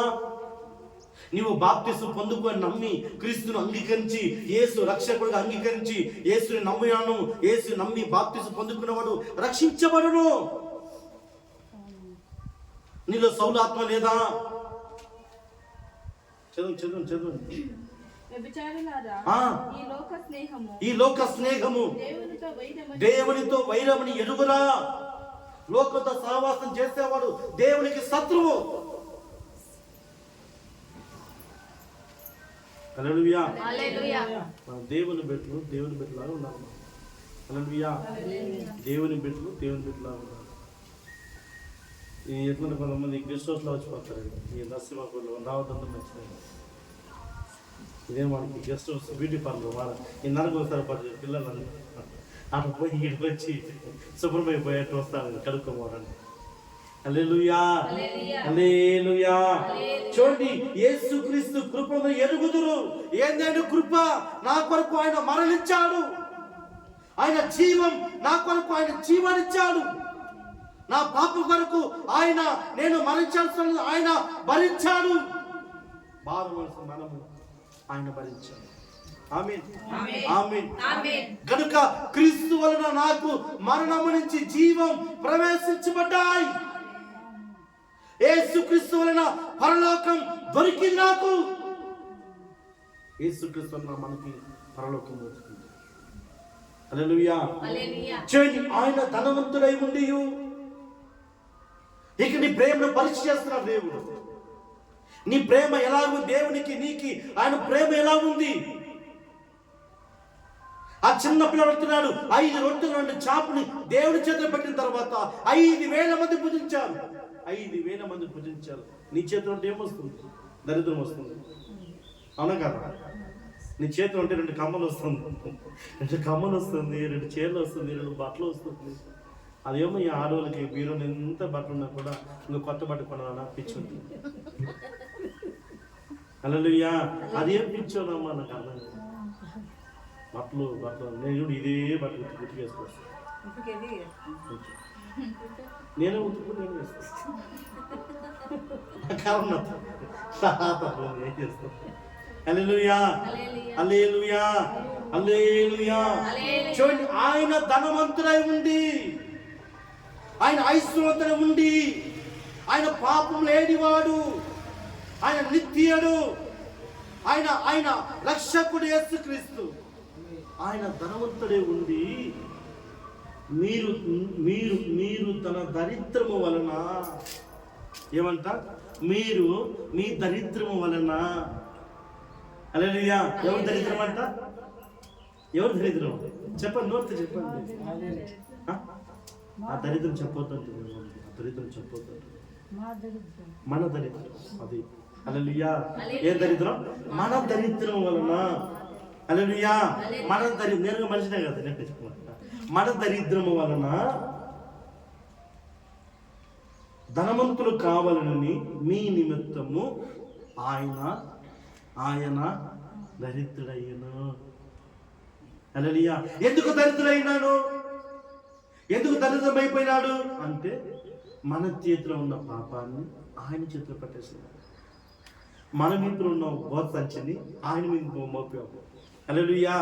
నీవు బాప్తిసం పొందుకొని నమ్మి క్రీస్తును అంగీకరించి యేసు రక్షకుడిగా అంగీకరించి యేసుని నమ్మినాను, యేసు నమ్మి బాప్తిసం పొందుకున్నవాడు రక్షించబడును. నీలో సౌలు ఆత్మ లేదా? చదువు. ఈ లోక స్నేహము దేవునితో వైరమని ఎరుగురా. లోకంతో సహవాసం చేసేవాడు దేవునికి శత్రువు. హల్లెలూయా. మన దేవుని బిడ్డలాగా ఉన్నాము. హల్లెలూయా. దేవుని బిడ్డలాగా ఉన్నాము. ఈ ఎట్లా కొంతమంది గెస్ట్ హౌస్లో వచ్చిపోతారండి. ఈ నరసింహపూర్లో రావద్దంతా మంచిది. ఇదే మనకి గెస్ట్ హౌస్, బ్యూటీ పార్లర్. వాళ్ళ ఈ నెలకు ఒకసారి 10 పిల్లలు అక్కడ పోయి ఇక్కడికి వచ్చి శుభ్రమైపోయేట్టు వస్తారు కడుక్కోమోరండి. హల్లెలూయా. హల్లెలూయా. చూడండి, యేసుక్రీస్తు కృపను ఎరుగుదురు. ఏందంటే కృప? నా కొరకు ఆయన మరణించాడు. ఆయన జీవం నా కొరకు ఆయన జీవాన్నిచ్చాడు. నా పాప కొరకు నేను మరణించాల్సిన ఆయన భరించాడు. భారమలసిన మనము ఆయన భరించాడు. ఆమేన్. కనుక క్రీస్తు వలన నాకు మరణము నుంచి జీవం ప్రవేశించబడ్డాయి. యేసుక్రీస్తు వలన పరలోకం దొరికింది నాకు. యేసుక్రీస్తు వలన మనకి పరలోకం దొరికింది. హల్లెలూయా. ఆయన ధనవంతుడై ఉండి ఇక నీ ప్రేమను పరీక్ష చేస్తున్నాడు దేవుడు. నీ ప్రేమ ఎలా ఉంది? దేవునికి నీకి ఆయన ప్రేమ ఎలా ఉంది? ఆ చిన్న పిల్లలు అంటున్నాడు, 5 రొట్టెలు 2 చేపలు దేవుడి చేతిలో పెట్టిన తర్వాత 5,000 మంది పూజించారు. 5,000 మంది పూజించారు. నీ చేతిలో ఉంటే ఏమొస్తుంది? దరిద్రం వస్తుంది. అవునా కదా? నీ చేతిలో ఉంటే 2 కమ్మలు వస్తుంది, 2 కమ్మలు వస్తుంది, 2 చీరలు వస్తుంది, 2 బట్టలు వస్తుంది. అదేమో ఈ ఆడవాళ్ళకి బీరోలు ఎంత బట్టలు ఉన్నా కూడా ఇంకా కొత్త బట్ట కొనాలా పిచ్చి ఉంటుంది. హల్లెలూయా. అదేం పిచ్చోనమ్మా నాకు అర్థం కాదు. బట్టలు నేను చూడు ఇదే బట్టలు ఉతికేసుకోవచ్చు. నేను ఉతుకుని నేను వేసుకొస్తాను. ఏం చేస్తాను? హల్లెలూయా. హల్లెలూయా. హల్లెలూయా. చూడండి, ఆయన ధనవంతుడై ఉండి, ఆయన ఐశ్వర్యవంతుడై ఉండి, ఆయన పాపం లేనివాడు, ఆయన నిత్యుడు, ఆయన రక్షకుడు యేసుక్రీస్తు. ఆయన ధనవంతుడే ఉండి మీరు తన దరిద్రము వలన ఏమంట మీరు మీ దరిద్రము వలన. హల్లెలూయా. ఎవరు దరిద్రం అంట? ఎవరు దరిద్రం చెప్పండి, నోటితో చెప్పండి. ఆ దరిద్రం చెప్పొద్దు అంటుంది. ఆ దరిద్రం చెప్పొద్దు, మన దరిద్రం అది. హల్లెలూయా. ఏ దరిద్రం? మన దరిద్రం వలన. హల్లెలూయా. మన దరిద్రం, నేరుగా మనిషినే కదా, నేను చెప్పుకుంటా. మన దరిద్రము వలన ధనవంతులు కావాలని మీ నిమిత్తము ఆయన దరిద్రుడయ్యను. హల్లెలూయా. ఎందుకు దరిద్రుడైనాడు? ఎందుకు దరిద్రమైపోయినాడు అంటే మన చేతిలో ఉన్న పాపాన్ని ఆయన చేతిలో పట్టేసినాడు. మన మీద ఉన్న బోధ సంచిని ఆయన మీద మోపాము. హల్లెలూయా.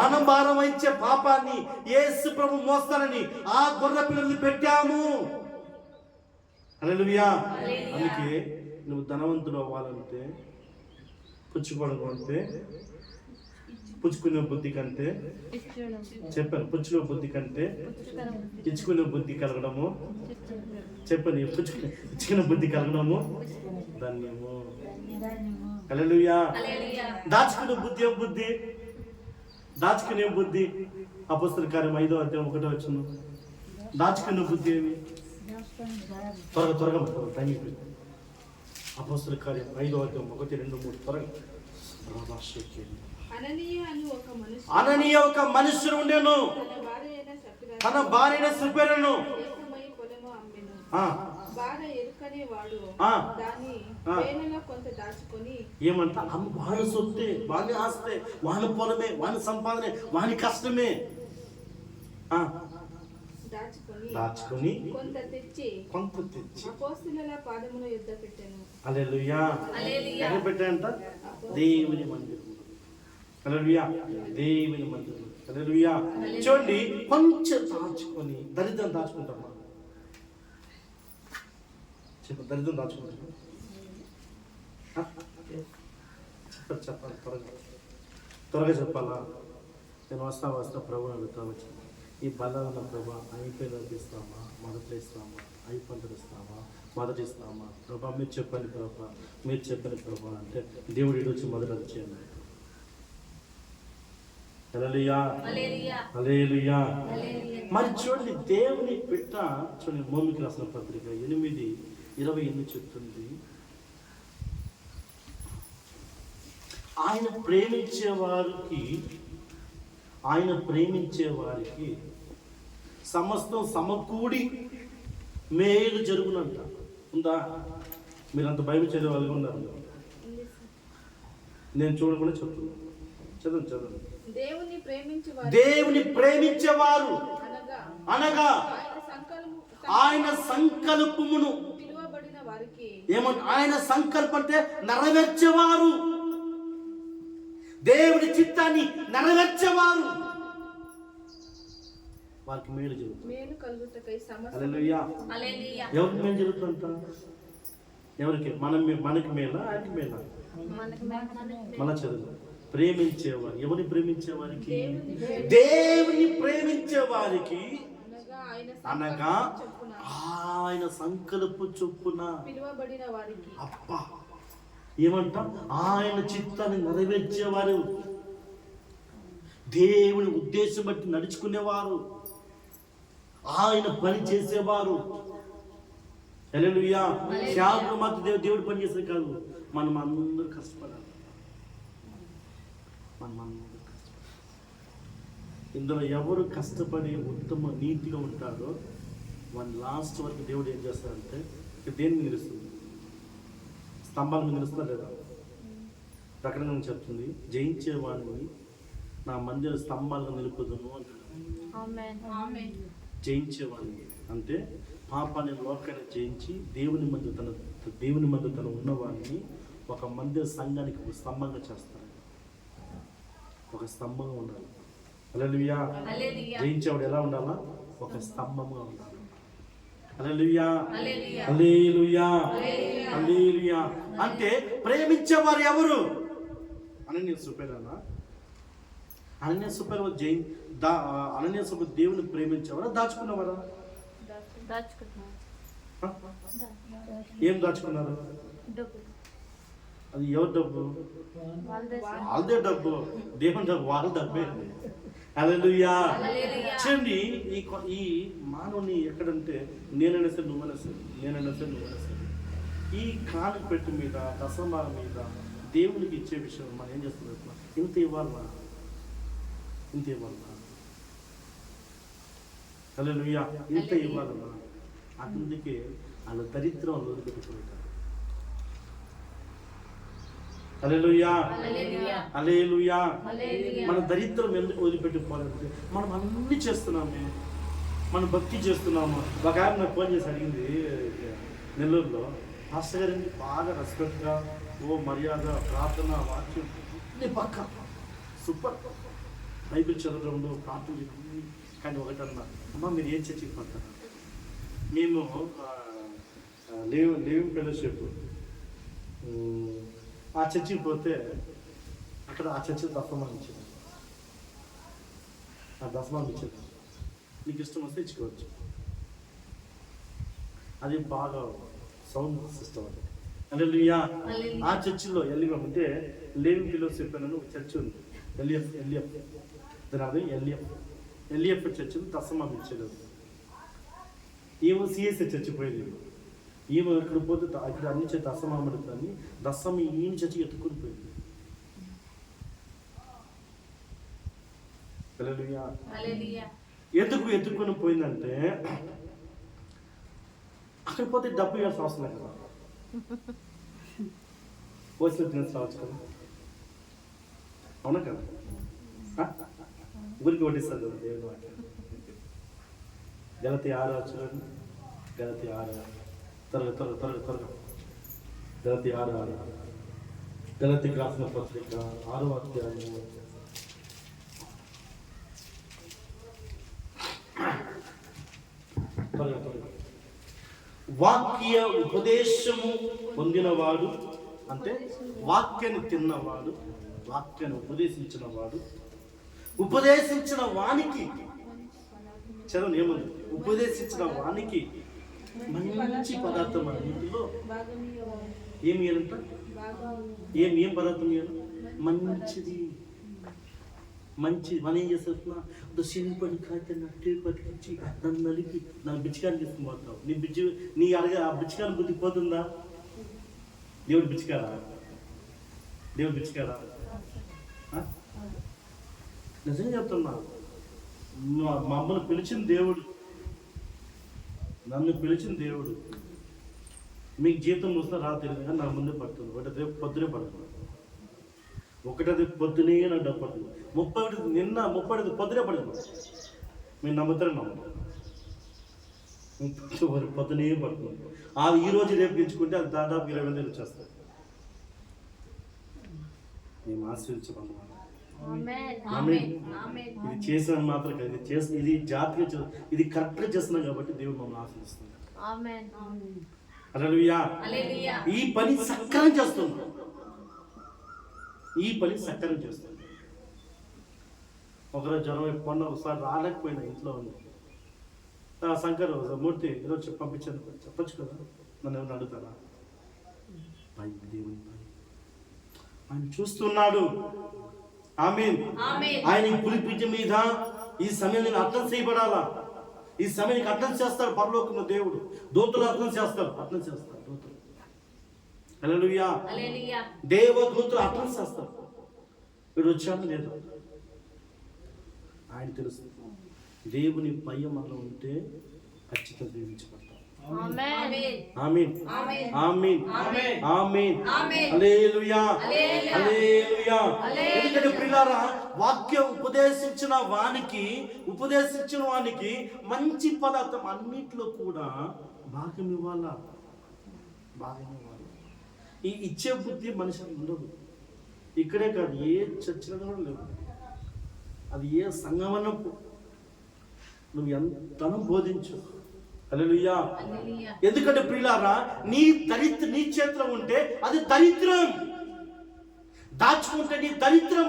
మనం భారం వహించే పాపాన్ని యేసు ప్రభు మోస్తానని ఆ గొర్రె పిల్లల్ని పెట్టాము. హల్లెలూయా. అందుకే నువ్వు ధనవంతుడు అవ్వాలంటే పుచ్చుకోవడం అంటే పుచ్చుకునే బుద్ధి కంటే, చెప్పాను, పుచ్చుకునే బుద్ధి కంటే ఇచ్చుకునే బుద్ధి కలగడము, చెప్పండి, పుచ్చుకునే బుద్ధి కలగడము ధన్యము. హల్లెలూయా. దాచుకునే బుద్ధి దాచుకునే బుద్ధి అపొస్తలుల కార్యం 5వ అధ్యాయం 1వ వచనం. దాచుకునే బుద్ధి ఏమి? త్వరగా టైం అయిపోయింది. అపొస్తలుల కార్యం 5వ అధ్యాయం 1, 2, 3 త్వరగా. అననీయ ఒక మనుష్యుడు ఉండెను. తన భార్య సప్ఫిరను ఏమంట? వాని సొత్తే, వాని ఆస్తే, వాని పొలమే, వాని సంపాదనే, వాని కష్టమే దాచుకొని కొంత తెచ్చి అపొస్తలుల పాదముల యొద్ద పెట్టెను. హల్లెలూయా. ఎక్కడ పెట్టాడంట? దేవుని మందిరం. హల్లెలూయా. దేవుని మందిరం. హల్లెలూయా. చూడండి, కొంచెం దాచుకొని దరిద్రం దాచుకుంటామా? చెప్ప, దరిద్రం దాచుకుంటామా? చెప్పాలి, త్వరగా చెప్పాలా? నేను వస్తా ప్రభు అడుగుతా. ఈ బలాల ప్రభా అయిపోయిన ఇస్తామా, మొదటి ఇస్తామా, అయిపోయిన ఇస్తామా, మొదటి ఇస్తామా? ప్రభా మీరు చెప్పండి ప్రభా, మీరు చెప్పండి ప్రభా అంటే దేవుడి వచ్చి మొదటి వచ్చేయండి. హల్లెలూయా. హల్లెలూయా. మరి చూడండి, దేవుని పిట్ట చూడండి, మోమికి రాసిన పత్రిక 8:28 చెప్తుంది, ఆయన ప్రేమించే వారికి సమస్తం సమకూడి మేలు జరుగునంట. ఉందా? మీరంత బైబిల్ చదివే వాళ్ళు ఉన్నారు. నేను చూడకుండా చెప్తున్నాను. చదవండి. దేవుని ప్రేమించేవారు అనగా ఆయన సంకల్పమును ఏమంటే, ఆయన సంకల్పం అంటే నెరవేర్చేవారు, దేవుడి చిత్తాన్ని నెరవేర్చేవారు, వారికి మేలు జరుగుతుంది. హల్లెలూయా. ఎవరికి మేలు జరుగుతుందంట? ఎవరికి? మనకి మేలా, ఆయనకి మేలా? మన చదువు. ప్రేమించేవారు. ఎవరిని ప్రేమించేవారికి? దేవుని ప్రేమించేవారికి అనగా ఆయన సంకల్ప చొప్పున అబ్బా ఏమంట? ఆయన చిత్తాన్ని నెరవేర్చేవారు, దేవుని ఉద్దేశం బట్టి నడుచుకునేవారు, ఆయన పని చేసేవారు. హల్లెలూయా. శాంతులు మాత్రం దేవుడు పని చేసే కాదు, మనం అందరూ కష్టపడాలి. ఇందులో ఎవరు కష్టపడి ఉత్తమ నీతిగా ఉంటారో మన లాస్ట్ వరకు దేవుడు ఏం చేస్తారంటే, దేన్ని నిలుస్తుంది? స్తంభాల మీద నిలుస్తుందా లేదా? ప్రకటన చెప్తుంది, జయించేవాడిని నా మందిర స్తంభాలను నిలుపుదును అంటాడు. జయించేవాడిని అంటే పాపాన్ని, లోకాన్ని జయించి దేవుని మధ్య తన ఉన్నవాడిని ఒక మందిర సంఘానికి ఒక స్తంభంగా చేస్తారు. ఒక స్తంభంగా ఉండాలి. హల్లెలూయా. జయించేవాడు ఎలా ఉండాలా? ఒక స్తంభంగా ఉండాలి. హల్లెలూయా. హల్లెలూయా. హల్లెలూయా. అంటే ప్రేమించేవారు ఎవరు? అననీయ సప్ఫిరనా? అననీయ సప్ఫిర దేవుని ప్రేమించేవారా, దాచుకున్నవారా? ఏం దాచుకున్నారు? డబ్బు అది ఎవరి డబ్బు? వాళ్ళదే సార్. వాళ్ళదే డబ్బు. దేవుని డబ్బు వాళ్ళ డబ్బే. హల్లెలూయా. చూడండి, ఈ మానవుని ఎక్కడంటే నేనైనా సరే నువ్వైనా సరే, నేనైనా సరే నువ్వైనా సరే, ఈ కాలు పెట్టు మీద దశమాల మీద దేవునికి ఇచ్చే విషయం మనం ఏం చేస్తున్నాం? ఇంత ఇవ్వాలా, ఇంత ఇవ్వాలా. హల్లెలూయా. ఇంత ఇవ్వాలన్నా అందుకే వాళ్ళ దరిద్రం వదిలిపెట్టుకుంటారు. హల్లెలూయా, హల్లెలూయా. మన దరిద్రం ఎందుకు వదిలిపెట్టుకోవాలంటే మనం అన్ని చేస్తున్నామే, మనం భక్తి చేస్తున్నాము. ఒక ఆయన నాకు ఫోన్ చేసి అడిగింది నెల్లూరులో, పాస్టర్ గారిని బాగా రెస్పెక్ట్గా, ఓ మర్యాద, ప్రార్థన, వాక్యం అన్ని పక్క సూపర్, బైబిల్ చదవడంలో ప్రార్థన చేయడం. కానీ ఒకటన్నా, అమ్మ మీరు ఏం చర్చికి పడతారు? మేము లివింగ్ ఫెలోషిప్ ఆ చర్చికి పోతే అక్కడ ఆ చర్చి దశమానం ఇచ్చింది. ఆ దశమానం ఇచ్చింది, నీకు ఇష్టం వస్తే ఇచ్చుకోవచ్చు. అది బాగా సౌండ్ సిస్టమ్ అది. హల్లెలూయా. ఆ చర్చిలో ఎల్లిఎఫ్ అంటే లివింగ్ ఫెలోషిప్ అని ఒక చర్చి ఉంది. ఎల్ఎఫ్ దాని ఎల్ఎఫ్ చర్చిలో దశమానం ఇచ్చేది. ఏమో సిఎస్ఏ చర్చి పోయేది. ఈమె ఇక్కడ పోతే ఇక్కడ అన్ని చేతి దశమామడుతుంది, దశమ ఈయన చర్చి ఎత్తుకుని పోయింది. ఎందుకు ఎత్తుకొని పోయిందంటే అక్కడ పోతే డబ్బు ఇవ్వాల్సిన అవసరం లేదు కదా, పోసిన తినేసి రావచ్చు కదా, అవునా కదా? ఊరికి వడ్డిస్తారు కదా దేవుని వాటి. గలతీ 6 చూడండి, గలతీ 6 త్వరగా గలతీ 6 గలతీకి రాసిన పత్రిక 6వ అధ్యాయము 3 వాక్య ఉపదేశము పొందినవాడు అంటే వాక్యాన్ని తిన్నవాడు, వాక్యాన్ని ఉపదేశించిన వానికి చదవని ఏముంది? ఉపదేశించిన వానికి మంచి పదార్థం అన్నింటిలో ఏమి ఇవ్వాలంట? ఏం పదార్థం ఇవ్వాలి? మంచిది. మనం ఏం చేస్తున్నా? సినిపడి కాగితే నట్టి పట్టుకొచ్చి నన్ను నలిపి నా బిచ్చికాన్ని తీసుకుని పోతావు. నీ ఆ బిచ్చికాన్ని బుద్ధి పోతుందా? దేవుడు బిచ్చికారా? నిజంగా చెప్తున్నా, మా అమ్మను పిలిచిన దేవుడు, నన్ను పిలిచిన దేవుడు. మీకు జీతం వస్తే తెలియదు కానీ నా ముందే పడుతుంది. ఒకటి రేపు పొద్దునే పడుతుంది, ఒకటది పొద్దునే నాకు డబ్బు పడుతుంది. 30 పొద్దునే పడుతుంది. మీరు నమ్ముతారు పొద్దునే పడుతుంది. అది ఈ రోజు రేపు గెలుచుకుంటే అది దాదాపు 20,000 వచ్చేస్తుంది. మేము ఆశీర్వించమన్నమాట. ఇది చేసిన మాత్రం కాదు, ఇది జాతిగా ఇది కరెక్ట్గా చేస్తున్నాం కాబట్టి దేవుడు మమ్మల్ని ఆశీర్వదిస్తుంది. హల్లెలూయా. ఈ పని సక్రమం చేస్తుంది, ఒకరోజు జ్వరం ఎప్పుడన్నా ఒకసారి రాలేకపోయినా ఇంట్లో ఉంది. శంకర్ మూర్తి ఈరోజు పంపించాను, చెప్పచ్చు కదా, నన్ను ఏమైనా అడుగుతారా? దేవుని ఆయన చూస్తున్నాడు. ఆమేన్. ఆయన పులిపించి మీద ఈ సమయం నేను అర్థం చేయబడాలా, ఈ సమయానికి అర్థం చేస్తాడు పరలోకంలో దేవుడు. దూతలు అర్థం చేస్తారు దూతలు. హల్లెలూయా. దేవదూతలు అర్థం చేస్తారు వీడు వచ్చాడు లేదు. ఆయన తెలుసు. దేవుని భయం మనలో ఉంటే ఖచ్చితంగా దీవించబడతాం. ఆమేన్. హల్లెలూయా. ఎందుకంటే ప్రియులారా, వాక్యం ఉపదేశించిన వానికి మంచి పదార్థం అన్నిట్లో కూడా భాగం ఇవ్వాలా. ఈ ఇచ్చే బుద్ధి మనిషికి ఉండదు. ఇక్కడే కాదు, ఏ చర్చలో కూడా లేవు. అది ఏ సంఘమన్నా నువ్వు ఎంతనం బోధించు. హల్లెలూయా. ఎందుకంటే ప్రియులారా, నీ చేతిలో ఉంటే అది దరిద్రం, దాచుకుంటే నీ దరిద్రం.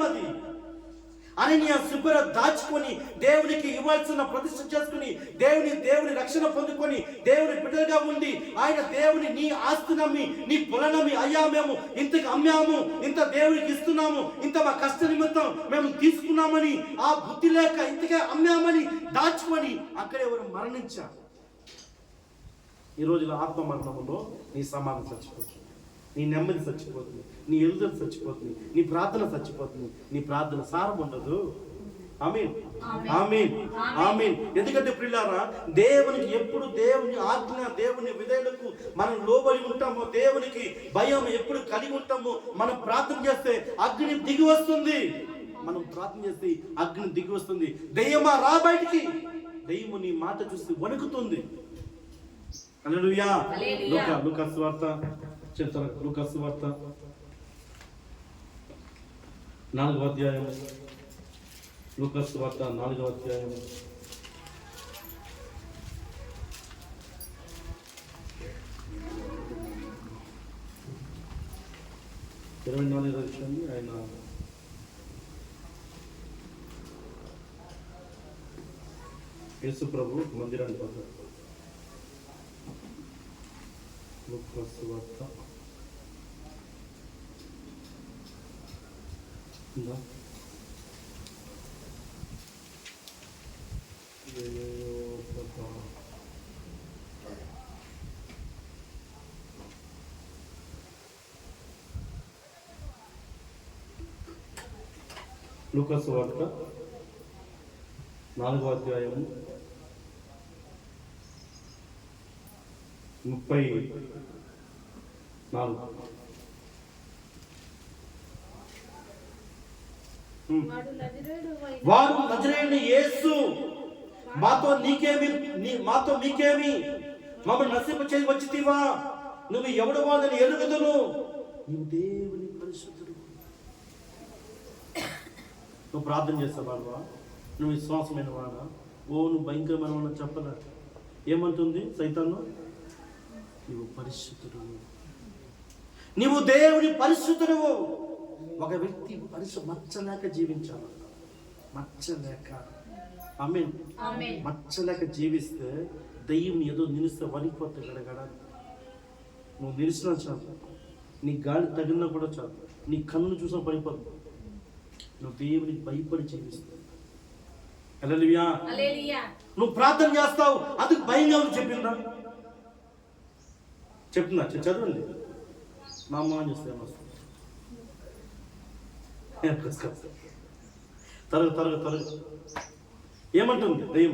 అననీయ సప్ఫీరా దాచుకొని దేవునికి ఇవ్వాల్సిన ప్రతిష్ఠ చేసుకుని దేవుని రక్షణ పొందుకొని దేవుని బిడ్డలుగా ఉండి ఆయన దేవుని నీ ఆస్తి నమ్మి నీ పొలం నమ్మి, అయ్యా మేము ఇంతకు అమ్మాము, ఇంత దేవునికి ఇస్తున్నాము, ఇంత మా కష్ట నిమిత్తం మేము తీసుకున్నామని ఆ బుద్ధి లేక ఇంతకే అమ్మామని దాచుకొని అక్కడ ఎవరు మరణించారు. ఈ రోజులో ఆత్మ మరణంలో నీ సమానం చచ్చిపోతుంది, నీ నెమ్మది చచ్చిపోతుంది, నీ ఎదుగుదల చచ్చిపోతుంది, నీ ప్రార్థన చచ్చిపోతుంది, నీ ప్రార్థన సారం ఉండదు. ఆమేన్, ఆమేన్, ఆమేన్. ఎందుకంటే ప్రియులారా, దేవునికి ఎప్పుడు దేవుని ఆజ్ఞ, దేవుని విధేయులకు మనం లోబడి ఉంటామో, దేవునికి భయం ఎప్పుడు కలిగి ఉంటామో, మనం ప్రార్థన చేస్తే అగ్ని దిగి వస్తుంది. మనం ప్రార్థన చేస్తే అగ్ని దిగి వస్తుంది. దెయ్యమా రా బయటికి, దెయ్యము నీ మాట చూసి వణుకుతుంది. హల్లెలూయా. లూకా సువార్త చెప్తాను, లూకా సువార్త 4వ అధ్యాయం, లూకా సువార్త 4వ అధ్యాయం 24వ వచనం. ఆయన యేసు ప్రభు మందిరానికి పోతారు. లూకా సువార్త లూకా సువార్త 4వ అధ్యాయం 34. వాడు నజరేయుడైన యేసు, మాతో మీకేమి, మమ్మల్ని నశింప చేసి వచ్చితివా? నువ్వు ఎవడు వాడని ఎరుగుదును, నీవు దేవుని పరిశుద్ధుడు. నువ్వు ప్రార్థన చేస్తావా? నువ్వు విశ్వాసమైన వాడా? నువ్వు భయంకరమైన వాడు చెప్పదా? ఏమంటుంది సైతాను? నువ్వు పరిశుద్ధుడు, నీవు దేవుని పరిశుద్ధుడు. ఒక వ్యక్తి మచ్చలేక జీవించాలి, మచ్చలేక. ఆమేన్. మచ్చలేక జీవిస్తే దయ్యం ఏదో నిలిస్తే వణిపోతే గడగడ. నువ్వు నిలిచినా చాలు, నీ గాలి తగిలినా కూడా చాలు, నీ కన్ను చూసినా పడిపోదు. నువ్వు దేవునికి భయపడి జీవిస్తావు. హల్లెలూయా. నువ్వు ప్రార్థన చేస్తావు, అందుకు భయంగా ఉంది చెప్పిందా? చదవండి. మా అమ్మ అని చూస్తే ఏమొస్తుంది? తరగ ఏమంటుంది దయ్యం?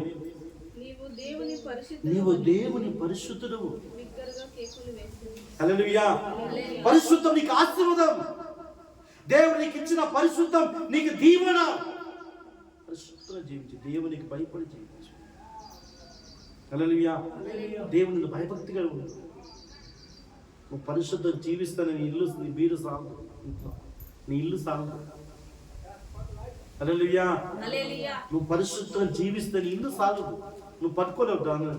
నీవు దేవుని పరిశుద్ధుడు. హల్లెలూయా. పరిశుద్ధం నీకు ఆశీర్వాదం. దేవుడు నీకు ఇచ్చిన పరిశుద్ధం నీకు దీవెన. పరిశుద్ధంగా జీవించు, దేవునికి భయపడి జీవించు. హల్లెలూయా. దేవునికి భయభక్తిగా ఉండు. నువ్వు పరిశుద్ధం జీవిస్తాను, నీ ఇల్లు, నీ వీరు సాగు, నీ ఇల్లు సాగు. హల్లెలూయా. నువ్వు పరిశుద్ధంగా జీవిస్తే నీ ఇల్లు సాగు. నువ్వు పట్టుకోలేవు దాన్ని.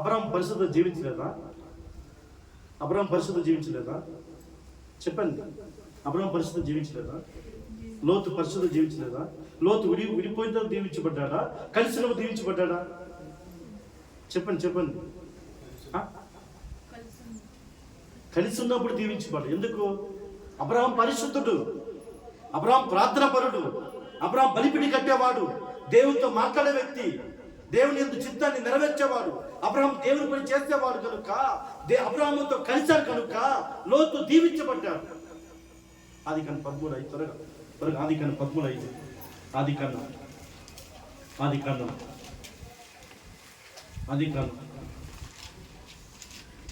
అబ్రహాం పరిశుద్ధం జీవించలేదా? చెప్పండి. అబ్రహాం పరిశుద్ధం జీవించలేదా? లోతు పరిశుద్ధం జీవించలేదా? లోతు విడిపోయిన తర్వాత దీవించబడ్డా? కలిసినప్పుడు దీవించబడ్డా? చెప్పండి. కలిసి ఉన్నప్పుడు దీవించబడ్డా. ఎందుకు? అబ్రహాం పరిశుద్ధుడు, అబ్రహాం ప్రార్థన పరుడు, అబ్రహాం బలిపిడి కట్టేవాడు, దేవునితో మాట్లాడే వ్యక్తి, దేవుని యందు చిత్తాన్ని నెరవేర్చేవాడు. అబ్రహాం దేవుని పని చేసేవాడు కనుక, అబ్రహాముతో కలిశాడు కనుక లోతు దీవించబడ్డాడు. ఆదికాండం 13:5. త్వరగా ఆదికాండం 13:5. ఆదికాండం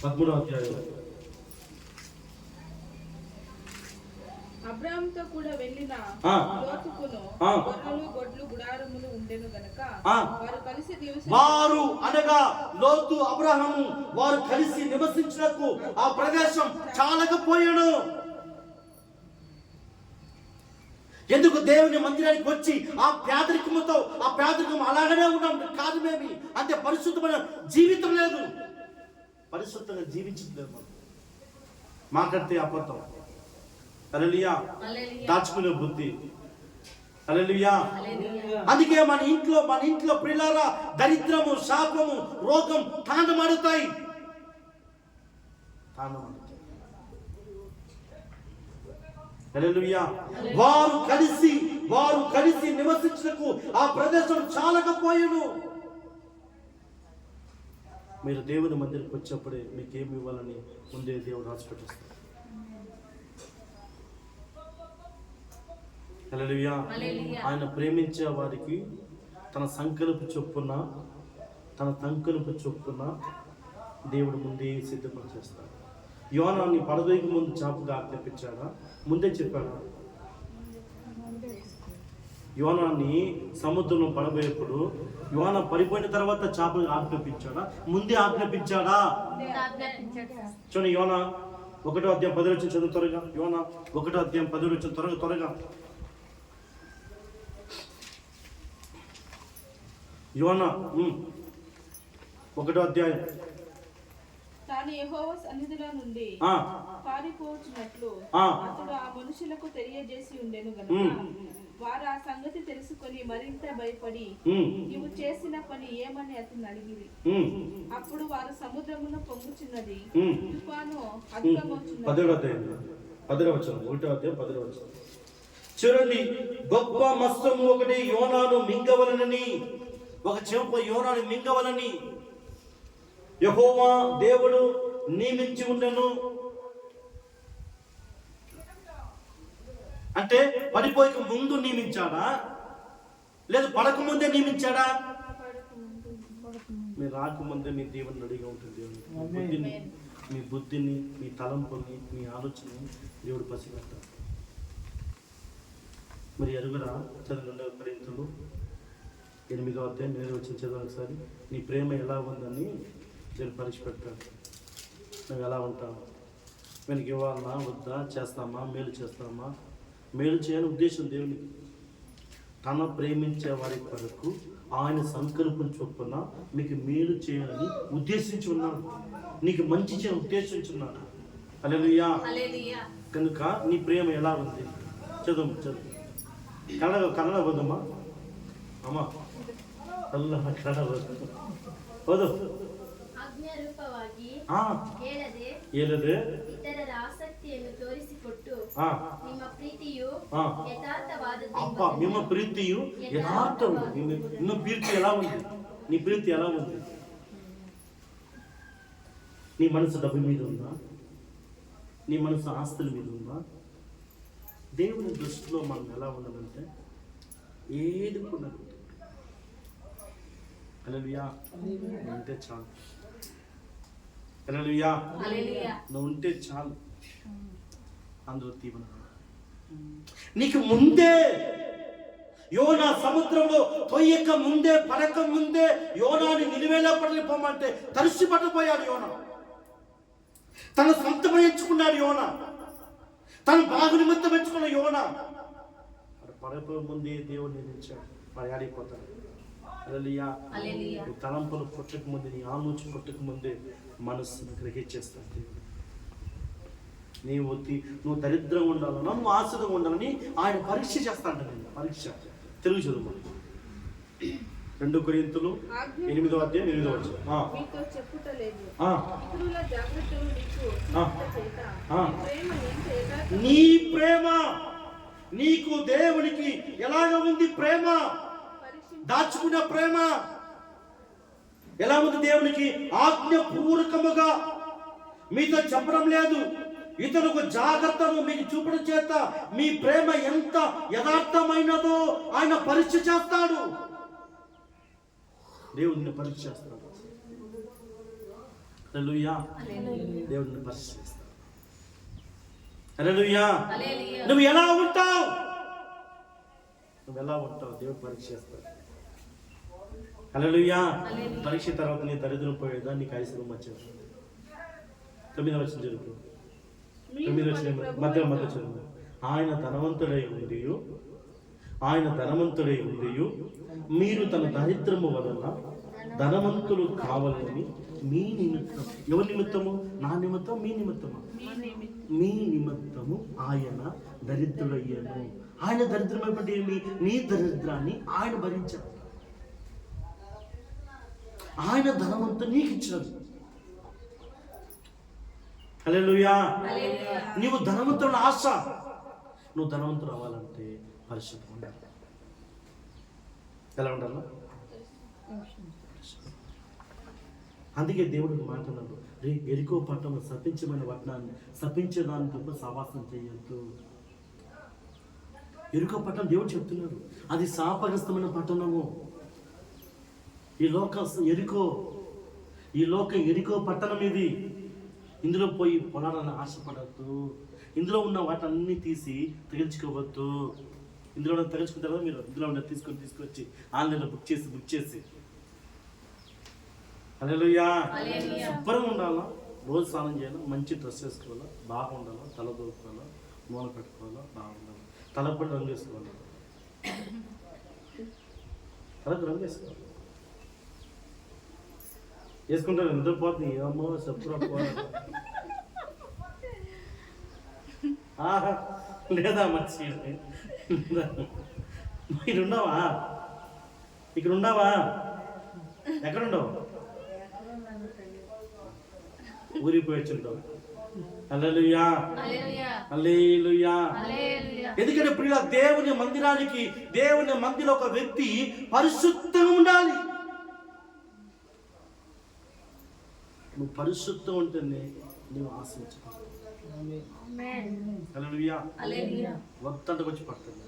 13వ అధ్యాయం. అబ్రాహాముతో కూడా వెళ్ళిన లోతుకును గొర్రెలు గొడ్లు గుడారములు ఉండెను గనుక వారు కలిసి వారు అనగా లోతు అబ్రహాము వారు కలిసి నివసించుటకు ఆ ప్రదేశం చాలకపోయాడు. ఎందుకు? దేవుని మందిరానికి వచ్చి ఆ పేదరికం అలాగనే ఉన్నాం కాదు. మేమి అంటే పరిశుద్ధమైన జీవితం లేదు, పరిశుద్ధంగా జీవించలేదు. మాట్లాడితే అబద్ధం. హల్లెలూయా. దాచుకునే బుద్ధి, హల్లెలూయా. అందుకే మన ఇంట్లో ప్రియులారా దరిద్రము, శాపము, రోగం తాండమాడుతాయి. హల్లెలూయా. వారు కలిసి నివసించుటకు ఆ ప్రదేశం చాలకపోయెను. మీరు దేవుని మందిరికి వచ్చేప్పుడే మీకేమి ఇవ్వాలని ముందే దేవుడు రాసి పెట్టేస్తాడు. హల్లెలూయా. ఆయన ప్రేమించే వారికి తన సంకల్ప చొప్పున దేవుడు ముందే సిద్ధపరిచేస్తాడు. యోనాన్ని పడవేకి ముందు చాపుగా ఆజ్ఞాపించాడా? ముందే చెప్పాడా? యోనాన్ని సముద్రంలో పడబోయేప్పుడు యోనా పడిపోయిన తర్వాత చేపలు ఆజ్ఞాపించాడా? ముందే ఆజ్ఞాపించాడా? చూడండి, యోనా 1వ అధ్యాయం 10 వచ్చిన చదువు త్వరగా. యోనా 1వ అధ్యాయం 10 వచ్చిన త్వరగా. యోనా 1వ అధ్యాయం. తాను యెహోవా సన్నిధిలో నుండి పారిపోవచ్చునట్లు అతడు ఆ మనుషులకు తెలియజేసి ఉండెను గనుక వారు ఆ సంగతి తెలుసుకొని మరింత భయపడి నీవు చేసిన పని ఏమని అతన్ని అడిగిరి. అప్పుడు వారు సముద్రమును పొంగుచున్నది, తుఫాను అధికమవుచున్నది. 10వ వచనం. చూడండి, గొప్ప మత్స్యము ఒకటి యోనాను మింగవలనని, ఒక చెంప యోనాను మింగవలని యెహోవా దేవుడు నియమించి ఉండెను. అంటే పడిపోయక ముందు నియమించాడా, లేదు పడక ముందే నియమించాడా? మీరు రాకముందే మీ దేవుని రెడీగా ఉంటుంది. మీ బుద్ధిని, మీ తలంపుని, మీ ఆలోచనని దేవుడు పసిగట్టాడు. మరి ఎరుగురా చదువు 2 కొరింథీయులు 8వ అధ్యాయం 8వ వచనం చదవండి ఒకసారి. నీ ప్రేమ ఎలా ఉందని దేవుడు పరీక్ష పెడతాడు. నువ్వు ఎలా ఉంటావు? వెనక్కి ఇవ్వాలన్నా వద్దా, చేస్తామా, మేలు చేస్తామా? మేలు చేయాలని ఉద్దేశం దేవునికి. తన ప్రేమించే వారి కొరకు ఆయన సంకల్పం చొప్పున మీకు మేలు చేయాలని ఉద్దేశించి ఉన్నాడు. నీకు మంచి చేయాలని ఉద్దేశించున్నాడు. హల్లెలూయా. కనుక నీ ప్రేమ ఎలా ఉంది? చదువు. కన్నడ వద్దమ్మా. అమ్మా ಕನ್ನಡ ಓದು. ಆಜ್ಞಾರೂಪವಾಗಿ ಹೇಳದೆ ಇತರರ ಆಸಕ್ತಿಯನ್ನು ತೋರಿಸಿಕೊಟ್ಟು ನಿಮ್ಮ ಪ್ರೀತಿಯು ಯಥಾರ್ಥವಾದದ್ದು. ಅಪ್ಪ, ನಿಮ್ಮ ಪ್ರೀತಿಯು ಯಥಾರ್ಥವಾದ. ನಿಮ್ಮ ಪ್ರೀತಿ ఎలా ఉంది? నీ ప్రీతి ఎలా ఉంది? నీ మనసు డబ్బు మీద ఉందా? నీ మనసు ఆస్తుల మీద ఉందా? దేవుని దృష్టిలో మనం ఎలా ఉండాలంటే ఏది కూడా హల్లెలూయా ఉంటే చాలు. హల్లెలూయా. నువ్వు ఉంటే చాలు. అందులో తీవ్ర నీకు ముందే యోనా సముద్రంలో తొయ్యక ముందే, పడక ముందే యోనాని నిలువేలా పడలిపోమంటే తరిసి పడిపోయాడు యోనా. తన సొంతం ఎంచుకున్నాడు యోనా. తన బాగు నిమిత్తం ఎంచుకున్న యోనా పడకపోయే ముందే దేవుడు నిర్ణయించాడు. పడాడిపోతాడు. నీ తలంపులు పుట్టక ముందే, నీ ఆలోచన పుట్టక ముందే మనస్సును గ్రహించేస్తాడు. నువ్వు దరిద్రంగా ఉండాలన్నా, నువ్వు ఆశ్రదంగా ఉండాలని ఆయన పరీక్ష చేస్తాడు. నేను పరీక్ష తెలుగు చదువు 2 కొరింథీయులు 8వ అధ్యాయం 8వ వచనం. నీ ప్రేమ నీకు దేవునికి ఎలాగ ఉంది? ప్రేమ దాచుకున్న ప్రేమ ఎలా ఉంది దేవునికి? ఆజ్ఞపూర్వకముగా మీతో చెప్పడం లేదు, ఇతరులకు జాగ్రత్తను మీకు చూపడం చేత మీ ప్రేమ ఎంత యథార్థమైనదో ఆయన పరీక్ష చేస్తాడు. దేవుడిని పరీక్ష చేస్తాడు. హల్లెలూయా. దేవుడిని పరీక్ష చేస్తాడు. హల్లెలూయా. నువ్వు ఎలా ఉంటావు? దేవుడు పరీక్ష చేస్తాడు. హల్లెలూయా. పరీక్ష తర్వాత నీ దరిద్రం పోయేదా, నీకు ఐశ్వర్యం వచ్చేది. 9వ వచనం చదువు. 9వ వచనం మధ్య చదువు. ఆయన ధనవంతుడై ఉండియు మీరు తన దరిద్రము వలన ధనవంతులు కావాలని మీ నిమిత్తం. ఎవరి నిమిత్తము? నా నిమిత్తం, మీ నిమిత్తము? మీ నిమిత్తము ఆయన దరిద్రుడయ్యాను. ఆయన దరిద్రమైనటువంటి ఏమి? నీ దరిద్రాన్ని ఆయన భరించాడు. ఆయన ధనవంతుడు నీకు ఇచ్చాడు. హల్లెలూయా. నీవు ధనవంతుడు ఆశ. నువ్వు ధనవంతుడు అవ్వాలంటే పరిశుద్ధంగా ఉండాలి. ఎలా ఉండాలి? అందుకే దేవుడికి మాట్లాడాడు, రే ఎరికో పట్టణంలో శపించమైన పట్టణాన్ని శపించేదానికి గొప్ప సవాసం చేయొద్దు. ఎరికో పట్టణం దేవుడు చెప్తున్నాడు, అది శాపగ్రస్తమైన పట్టణము. ఈ లోకం ఎరికో పట్టణం ఇది. ఇందులో పోయి పొలాలని ఆశపడద్దు. ఇందులో ఉన్న వాటన్నీ తీసి తగిలించుకోవద్దు. ఇందులో తగిలించుకుంటారా మీరు? ఇందులో ఉన్న తీసుకొచ్చి ఆన్లైన్లో బుక్ చేసి హల్లెలూయా. శుభ్రంగా ఉండాలా, రోజు స్నానం చేయాలా, మంచి డ్రెస్ వేసుకోవాలా, బాగా ఉండాలా, తల దూకోవాలా, మూల పెట్టుకోవాలా, బాగుండాలి, తలపడి రంగు వేసుకోవాలి, తలకు రంగు వేసుకోవాలి. వేసుకుంటారు నిద్రపోతుంది. ఏమో చెప్పురా లేదా మంచి మీరు ఉన్నావా? ఇక్కడ ఉన్నావా? ఎక్కడుండవు? ఊరిపోయి వచ్చుంటావు. హల్లెలూయా, హల్లెలూయా. ఎందుకంటే ప్రియ దేవుని మందిరానికి, దేవుని మందిలో ఒక వ్యక్తి పరిశుద్ధంగా ఉండాలి. నువ్వు పరిశుద్ధం ఉంటేనే నువ్వు ఆశించాలి. హల్లెలూయా. వద్దంటకు వచ్చి పడుతుంది.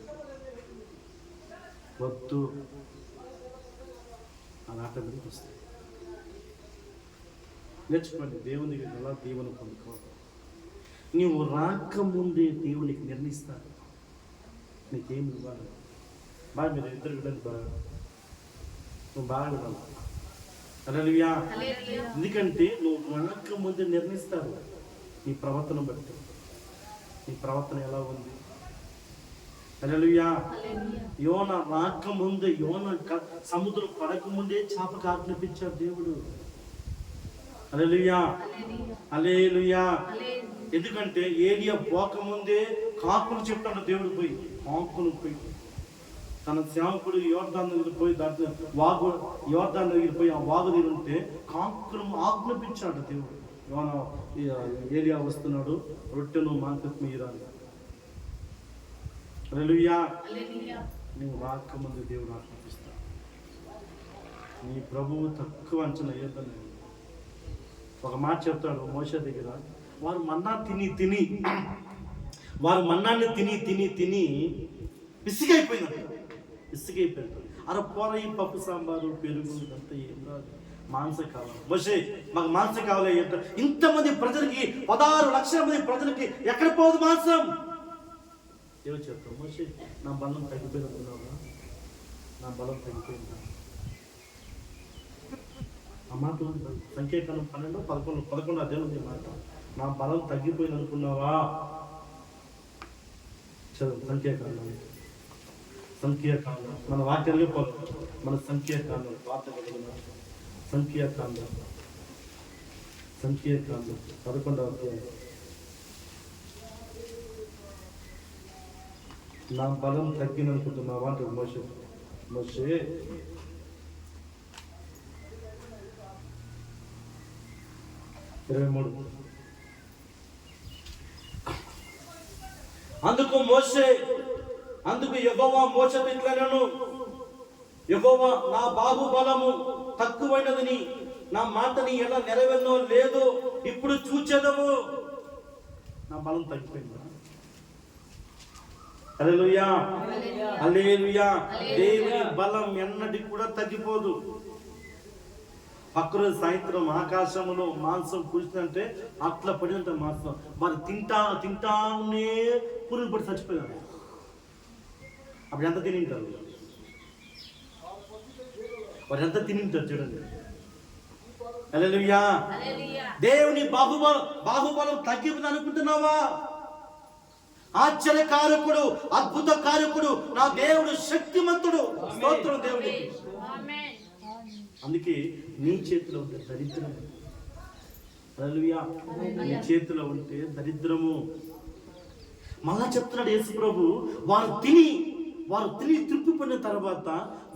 వద్దు అని ఆటోమేటిక్ వస్తాయి. నేర్చుకోండి దేవుని ఎలా దేవుని పొందుకోవాలి. నీవు రాకముందే దేవునికి నిర్ణయిస్తాడు నీకేమి ఇవ్వాలి. బాగా మీరు ఇద్దరు వినండి, బాగా నువ్వు బాగా వినాలి. హల్లెలూయా. ఎందుకంటే నువ్వు రాకముందే నిర్ణయిస్తాడు నీ ప్రవర్తన బట్టి. నీ ప్రవర్తన ఎలా ఉంది? హల్లెలూయా. యోన రాకముందే, యోన సముద్రం పడకముందే చేపకు ఆజ్ఞాపించాడు దేవుడు. హల్లెలూయా, హల్లెలూయా. ఎందుకంటే ఏలియా పోకముందే కాకులు చెప్తాడు దేవుడు. పోయి కాకులు పోయి తన సేవకుడు యోర్దాను దగ్గర పోయి దాంట్లో యోర్దాను దగ్గర పోయి ఆ వాగు దగ్గర ఉంటే కాకులను ఆజ్ఞాపించాడు దేవుడు. ఏలియా వస్తున్నాడు, రొట్టెను మాంసం మీరాలి. హల్లెలూయా. నువ్వు రాకముందు దేవుడు ఆజ్ఞాపిస్తాడు. నీ ప్రభువు తక్కువ అంచనా వేయద్దని ఒక మాట చెప్తాడు మోషే దగ్గర. వారు మన్నాన్ని తిని విసిగైపోయినారు. అరే పోర ఈ పప్పు సాంబారు పెరుగు ఇదంతా ఏం రాదు, మాంసం కావాలి. మోషే మాకు మాంసం కావాలి. ఇంతమంది ప్రజలకి, 16 లక్షల మంది ప్రజలకి ఎక్కడ పోదు మాంసం? ఏమో చెప్తాం, మోషే నా బలం తగ్గిపోయింది అనుకున్నావా? నా బలం తగ్గిపోయిందా? ఆ మాటలు సంఖ్యాకాండం 12-11 అదే ఉంది మాట. నా బలం తగ్గిపోయింది అనుకున్నావా? చదువు సంఖ్యాకాండం మన వాక్యాలే పోదు. మన సంఖ్యాకాండం పాత సంఖ్యాకాండం 11వ అధ్యాయం. నా బలం తగ్గింది అనుకుంటున్నావా అంటే మోషే 23. అందుకు యెహోవా మోషేతో ఇట్లనెను, యెహోవా నా బాహుబలము తక్కువైనదని నా మాటని ఎలా నెరవేర్నో లేదో ఇప్పుడు చూచెదము. నా బలం తగ్గిపోయిందా? హల్లెలూయా, హల్లెలూయా. దేవుని బలం ఎన్నటికి కూడా తగ్గిపోదు. పక్కరోజు సాయంత్రం ఆకాశంలో మాంసం కూర్చుందంటే అట్లా పడినంత మాంసం మరి తింటానే పురుగులు పడి చచ్చిపోయారు. అప్పుడు ఎంత తినింటారు? వారు ఎంత తినింటారు చూడండి. హల్లెలూయా. దేవుని బాహుబలం తగ్గిపోతుంది అనుకుంటున్నావా? ఆశ్చర్యకారకుడు, అద్భుత కారకుడు నా దేవుడు, శక్తిమంతుడు. స్తోత్రం దేవుడికి. అందుకే నీ చేతిలో ఉంటే దరిద్రము. హల్లెలూయా. నీ చేతిలో ఉంటే దరిద్రము. మళ్ళా చెప్తున్నాడు యేసు ప్రభు, వారు తిని తృప్తిపడిన తర్వాత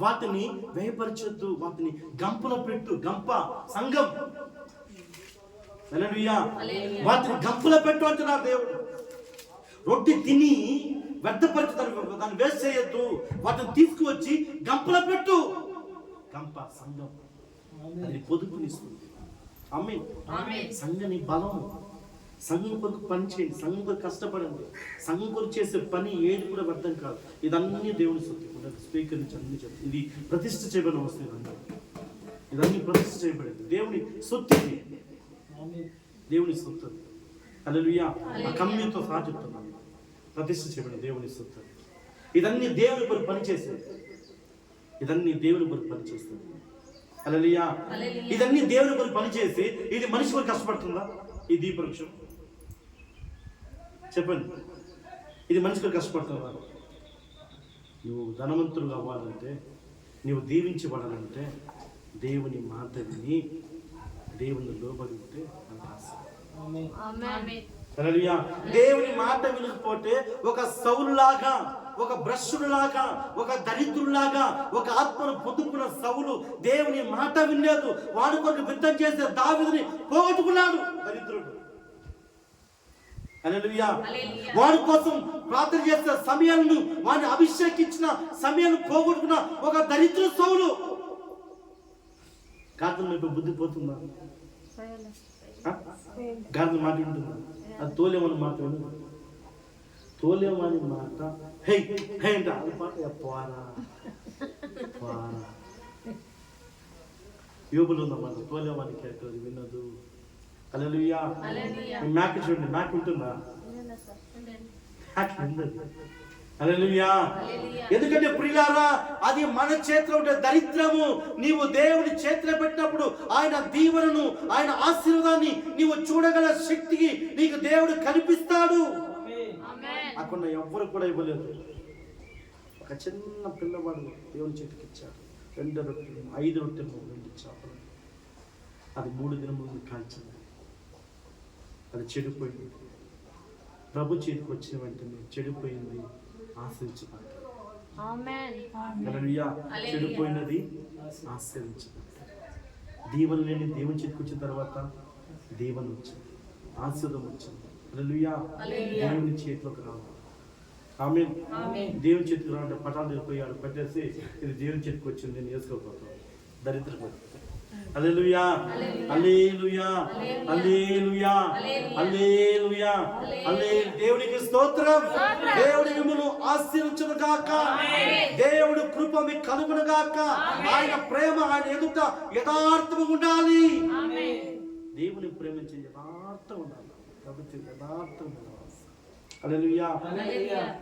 వాటిని వ్యయపరచొద్దు, వాటిని గంపలో పెట్టు. గంప సంఘం, హల్లెలూయా. వాటిని గంపలో పెట్టు అంటున్నాడు దేవుడు. రొట్టె తిని వ్యర్థపరచు, దాన్ని వేస్ట్ చేయొద్దు, వాటిని తీసుకువచ్చి గంపలో పెట్టు. గంప సంఘం, అది పొదుపునిస్తుంది. ఆమేన్. సంఘని బలం, సంఘం కొరకు పని చేయండి, సంఘం కొరకు కష్టపడండి. సంఘం కొరకు చేసే పని ఏది కూడా వ్యర్థం కాదు. ఇదన్నీ దేవుని సొత్తు కూడా స్వీకరించి అన్ని చెప్తుంది. ఇది ప్రతిష్ఠ చేయబడిన వస్తుంది. ఇదన్నీ ప్రతిష్ఠ చేయబడింది, దేవుని సొత్తు. దేవుని సొత్తు. హల్లెలూయా. ఆ కమ్యూనితో సహా చెప్తున్నాను, ప్రతిష్ఠ చేయబడిన దేవుని సొత్తు. ఇదన్నీ దేవుని కొరకు పని చేసేది. ఇదన్నీ దేవుని కొరకు పని చేస్తుంది. హల్లెలూయా. ఇదన్నీ దేవుని కొరకు పని చేసి ఇది మనిషి కొరకు కష్టపడుతుందా? ఈ దీపవృక్షం చెప్పండి, ఇది మనిషి కొరకు కష్టపడుతుందా? నువ్వు ధనవంతులు అవ్వాలంటే, నువ్వు దీవించబడాలంటే దేవుని మాట విని దేవుని లోబడి ఉంటే నాకు ఆశ. హల్లెలూయా. దేవుని మాట వినకపోతే ఒక సౌలులాగా, ఒక భ్రష్టులాగా, ఒక దరిద్రులాగా, ఒక ఆత్మను పొందుకున్న సౌలు దేవుని మాట వినలేదు. వాడి కొరకు యుద్ధం చేసే దావీదుని పోగొట్టుకున్నాడు దరిద్రుడు. హల్లెలూయా. వాడి కోసం ప్రార్థన చేసే సమయాలను, వాడిని అభిషేకించిన సమయాన్ని పోగొట్టుకున్న ఒక దరిద్ర సౌలు. గాడిద మీకు బుద్ధి పోతుందా? గాడిద మాట వింటుందా? అది తోలేమని మాట విను. తోలేమని మాట హే హే అంటే అది పాట పోరా పోరా. యోగులు ఉందన్నమాట, తోలేమని కేకలు వినదు. హల్లెలూయా. మ్యాక్ చూడండి, మ్యాక్ ఉంటుందా? మ్యాక్ ఉండదు. హల్లెలూయా. ఎందుకంటే ప్రియులారా, అది మన చేతిలో ఉండే దరిద్రము. నీవు దేవుని చేతిలో పెట్టినప్పుడు ఆయన దీవెనను, ఆయన ఆశీర్వాదాన్ని నీవు చూడగల శక్తికి నీకు దేవుడు కనిపిస్తాడు. అక్కడ ఎవ్వరు కూడా ఇవ్వలేదు. ఒక చిన్న పిల్లవాడు దేవుని చేతికి ఇచ్చాడు 2 రొట్టెలు, 5 రొట్టెలు, 2 చేపలు. అది 3 దినములు కాల్చింది. అది చెడిపోయింది. ప్రభు చేతికి వచ్చిన వెంటనే చెడిపోయింది, ఆశ్రయించబడింది. హల్లెలూయా. చెడిపోయినది ఆశ్రయించబడింది. దీవెన లేని దేవుని చేతికి వచ్చిన తర్వాత దీవెన వచ్చింది, ఆశీర్వాదం వచ్చింది. హల్లెలూయా. దేవుని చేతిలోకి రావాలి. ఆమేన్. దేవుని చేతికి రావాలంటే పటాలు వెళ్ళిపోయాడు పెట్టేసి ఇది దేవుని చేతికి వచ్చింది నేను వేసుకోకపోతాం, దరిద్రపోతాం. హల్లెలూయా. హల్లెలూయా. హల్లెలూయా. హల్లెలూయా. హల్లెలూయా. దేవునికి స్తోత్రం. దేవుడు మిమ్మల్ని ఆశీర్వదించును గాక. దేవుడు కృప మీకు కలుగును గాక. ఆయన ప్రేమ ఆయన ఎదుట యథార్థంగా ఉండాలి. దేవుని ప్రేమించే యథార్థం ఉండాలి. కాబట్టి యథార్థం ఉండాలి. హల్లెలూయా.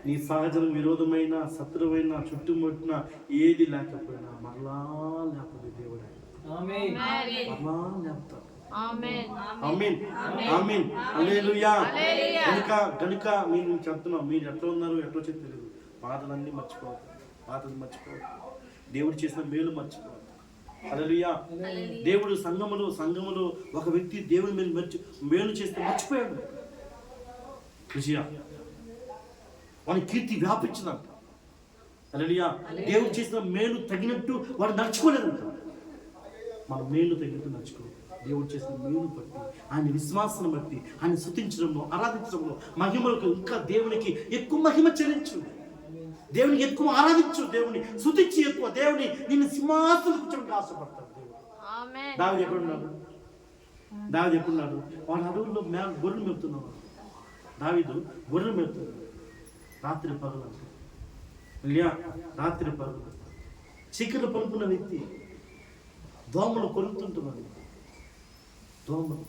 నీ సహజం విరోధమైన, శత్రువైన, చుట్టుముట్టిన ఏది లేకపోయినా మరలా లేకపోతే దేవుడు కనుక మీరు చెప్తున్నాం, మీరు ఎట్లా ఉన్నారు ఎట్లా తెలియదు. బాధలన్నీ మర్చిపోవద్దు, బాధలు మర్చిపోవద్దు, దేవుడు చేసిన మేలు మర్చిపోవద్దు. హల్లెలూయా. దేవుడు సంఘములో ఒక వ్యక్తి దేవుని మేలు చేస్తే మర్చిపోయాడు. విజయ వాని కీర్తి వ్యాపించిందంట. హల్లెలూయా. దేవుడు చేసిన మేలు తగినట్టు వాడు నడుచుకోలేదంట. మన మేలు తగినట్టు నడుచుకో. దేవుడు చేసిన మేలు బట్టి, ఆయన విశ్వాసాన్ని బట్టి, ఆయన స్తుతించడంలో, ఆరాధించడంలో, మహిమలకు ఇంకా దేవునికి ఎక్కువ మహిమ చెల్లించు. దేవునికి ఎక్కువ ఆరాధించు. దేవుని స్తుతించి ఎక్కువ దేవుని నిన్ను సింహాసనం కూర్చోడానికి ఆశపడతాడు దేవుడు. దావీదు ఎక్కడున్నాడు? వాడు అడవుల్లో గొర్రెలు మేపుతున్నాడు. దావీదు గొర్రెలు మేపుతున్నాడు. రాత్రి పగలు రాత్రి పగలు చీకట్లు పలుకున్న వ్యక్తి, దోమలు కొరుకుతుంటున్నాడు. దోమలు.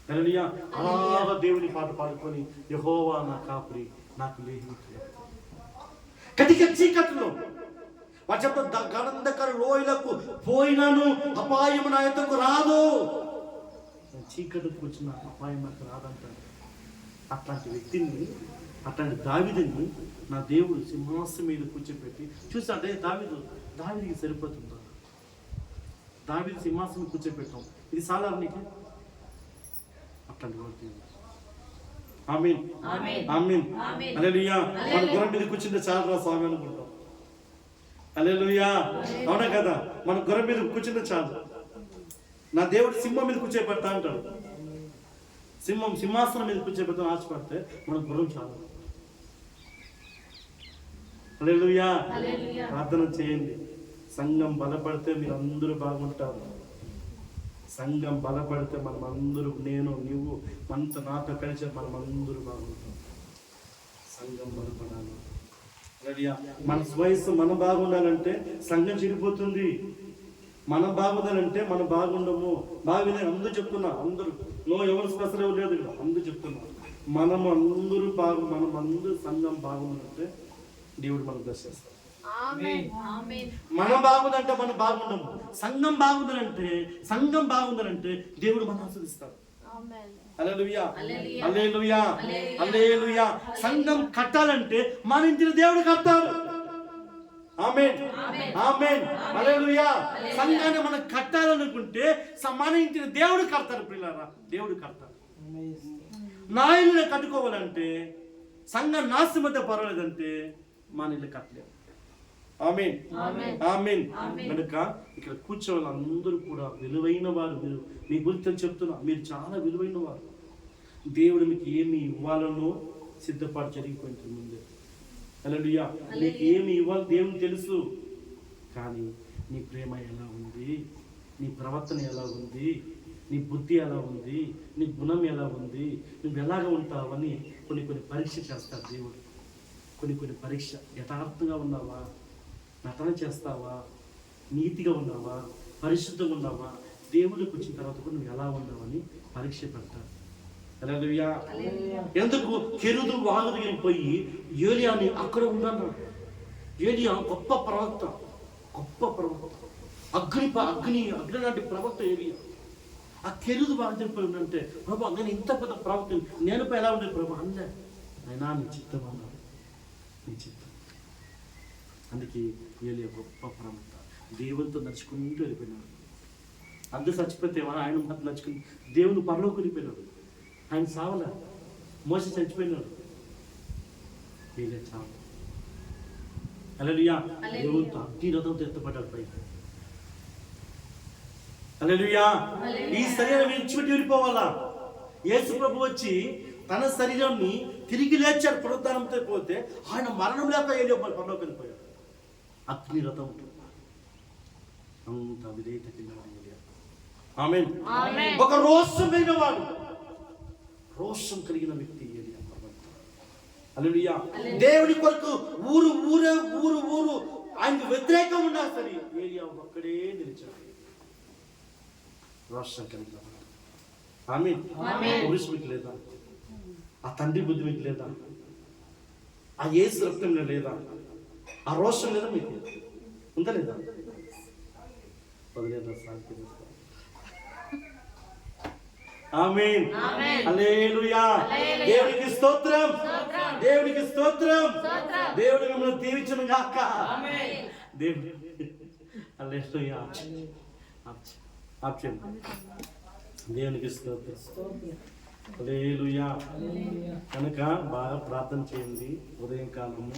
హల్లెలూయా. అలాగా దేవుని పాట పాడుకొని యెహోవా నా కాపురి నాకు లేని కటిక చీకట్లో గణంధకర లోయలకు పోయినాను, అపాయం నా యొద్దకు రాదు. చీకటికి వచ్చిన అపాయం నాకు రాదంటాడు. అట్లాంటి వ్యక్తిని, అట్లాంటి దావీదుని నా దేవుడు సింహాసనం మీద కూర్చోపెట్టి చూసాడే. దావీదుకి సరిపోతుందా? దావీదు సింహాసనం కూర్చోపెట్టాం, ఇది సాలారు నీకు? అట్లాంటి వాడు ఆమేన్ ఆమేన్ హల్లెలూయా. మన గుర్రం మీద కూర్చుంటే చాలు స్వామి అనుకుంటాం. హల్లెలూయా, అవునా కదా? మన గుర్రం మీద కూర్చుంటే చాలు. నా దేవుడు సింహం మీద కూర్చోబెడతా అంటాడు. సింహాసనం మీద కూర్చోబెడతా ఆశపడితే మన గుర్రం చాలు. హల్లెలూయా. ప్రార్థన చేయండి. సంఘం బలపడితే మీరు అందరూ బాగుంటారు. సంఘం బలపడితే మనం అందరూ, నేను నువ్వు మనతో నాతో కలిసి మనం అందరూ బాగుంటాం. సంఘం బలపడాలి. హల్లెలూయా. మన వయస్సు మనం బాగుండాలంటే సంఘం చెడిపోతుంది. మనం బాగుండాలంటే మనం బాగుండము. బాగా అందరూ చెప్తున్నా, అందరూ ఎవరు స్పెషల్ ఎవరు లేదు, అందరూ చెప్తున్నా. మనం అందరూ సంఘం బాగుండాలంటే దేవుడు మనకు దర్శిస్తాడు. మనం బాగుందంటే మనం బాగుండము. సంఘం బాగుందంటే దేవుడు మనం ఆస్వాదిస్తాడు. హల్లెలూయా హల్లెలూయా హల్లెలూయా. సంఘం కట్టాలంటే మన ఇంటిని దేవుడు కడతాడు. ఆమేన్ ఆమేన్ హల్లెలూయా. సంఘాన్ని మనం కట్టాలనుకుంటే మన ఇంటిని దేవుడు కడతాడు. ప్రియులారా, దేవుడు కడతాడు. నా ఇల్లు కట్టుకోవాలంటే, సంఘం నాశనమైతే పర్వాలేదంటే మన ఇల్లు కట్టలేము. ఆమేన్ ఆమేన్. కనుక ఇక్కడ కూర్చోవాలి అందరూ కూడా విలువైన వారు. మీరు మీ గురించి చెప్తున్నా, మీరు చాలా విలువైన వారు. దేవుడు మీకు ఏమి ఇవ్వాలనో సిద్ధపాటు జరిగిపోయింది ముందే. హల్లెలూయా. నీకు ఏమి ఇవ్వాలి దేవుడు తెలుసు. కానీ నీ ప్రేమ ఎలా ఉంది, నీ ప్రవర్తన ఎలా ఉంది, నీ బుద్ధి ఎలా ఉంది, నీ గుణం ఎలా ఉంది, నువ్వు ఎలాగ ఉంటావని కొన్ని పరీక్ష చేస్తాడు దేవుడు. కొన్ని పరీక్ష. యథార్థంగా ఉన్నావా, నటన చేస్తావా, నీతిగా ఉన్నావా, పరిశుద్ధంగా ఉన్నావా, దేవుడికి వచ్చిన తర్వాత కూడా నువ్వు ఎలా ఉన్నావని పరీక్ష పెడతాడు. హల్లెలూయా. ఎందుకు కెరూదు వాగు దగ్గరికి పోయి ఏలియాని అక్కడ ఉన్నాడు. ఏలియా గొప్ప ప్రవక్త, అగ్ని లాంటి ప్రవక్త ఏలియా. ఆ కెరూదు వాగు దగ్గరికి పోయి ఉందంటే, ప్రభు నేను ఇంత పెద్ద ప్రవక్త, నేను ఎలా ఉండేది ప్రభు అన్నా. అయినా నీ చిత్తం అన్నాడు, నీ చిత్తం. అందుకే ఏలియా గొప్ప ప్రవక్త, దేవునితో నడుచుకుంటూ వెళ్ళిపోయినాడు. అందరూ చచ్చిపోతే ఆయన మాత్రం నడుచుకుని దేవుని పరలోకి వెళ్ళిపోయినాడు. ఆయన సావలే, మోసే చచ్చిపోయినాడు, ఏలియా చావు. హల్లెలూయా. దేవునితో అగ్ని రథంతో ఎత్తపడ్డాడు పైకి. హల్లెలూయా. ఈ శరీరం విడిచిపెట్టి వెళ్ళిపోవాలా. యేసు ప్రభు వచ్చి తన శరీరాన్ని తిరిగి లేచాడు పునరుద్ధానంతో. పోతే ఆయన మరణం లేక ఏలియా పరలోకి వెళ్ళిపోయాడు. అగ్ని రథం అంత విధేయత ఏలియా. ఆమేన్. ఒక రోషం కలిగిన వ్యక్తి ఏలియా. హల్లెలూయా. దేవుని కొరకు ఊరు ఆయనకు వ్యతిరేకం ఉన్నా సరే ఏలియా ఒక్కడే నిలిచాడు. రోషం కలిగిన వాడు. ఆమేన్. పురుషు మీకు లేదా? ఆ తండ్రి బుద్ధి మీకు లేదా? ఆ యేసు రక్తం లేదా? ఆ రోషం లేదా మీకు? ఉందా లేదా? ఆమేన్ హల్లెలూయా. దేవునికి స్తోత్రం, దేవునికి స్తోత్రం. దేవుడు మిమ్మల్ని దీవించును గాక. దేవుడు హల్లెలూయా. దేవునికి స్తోత్రం. హల్లెలూయా. కనుక బాగా ప్రార్థన చేయండి. ఉదయం కాలము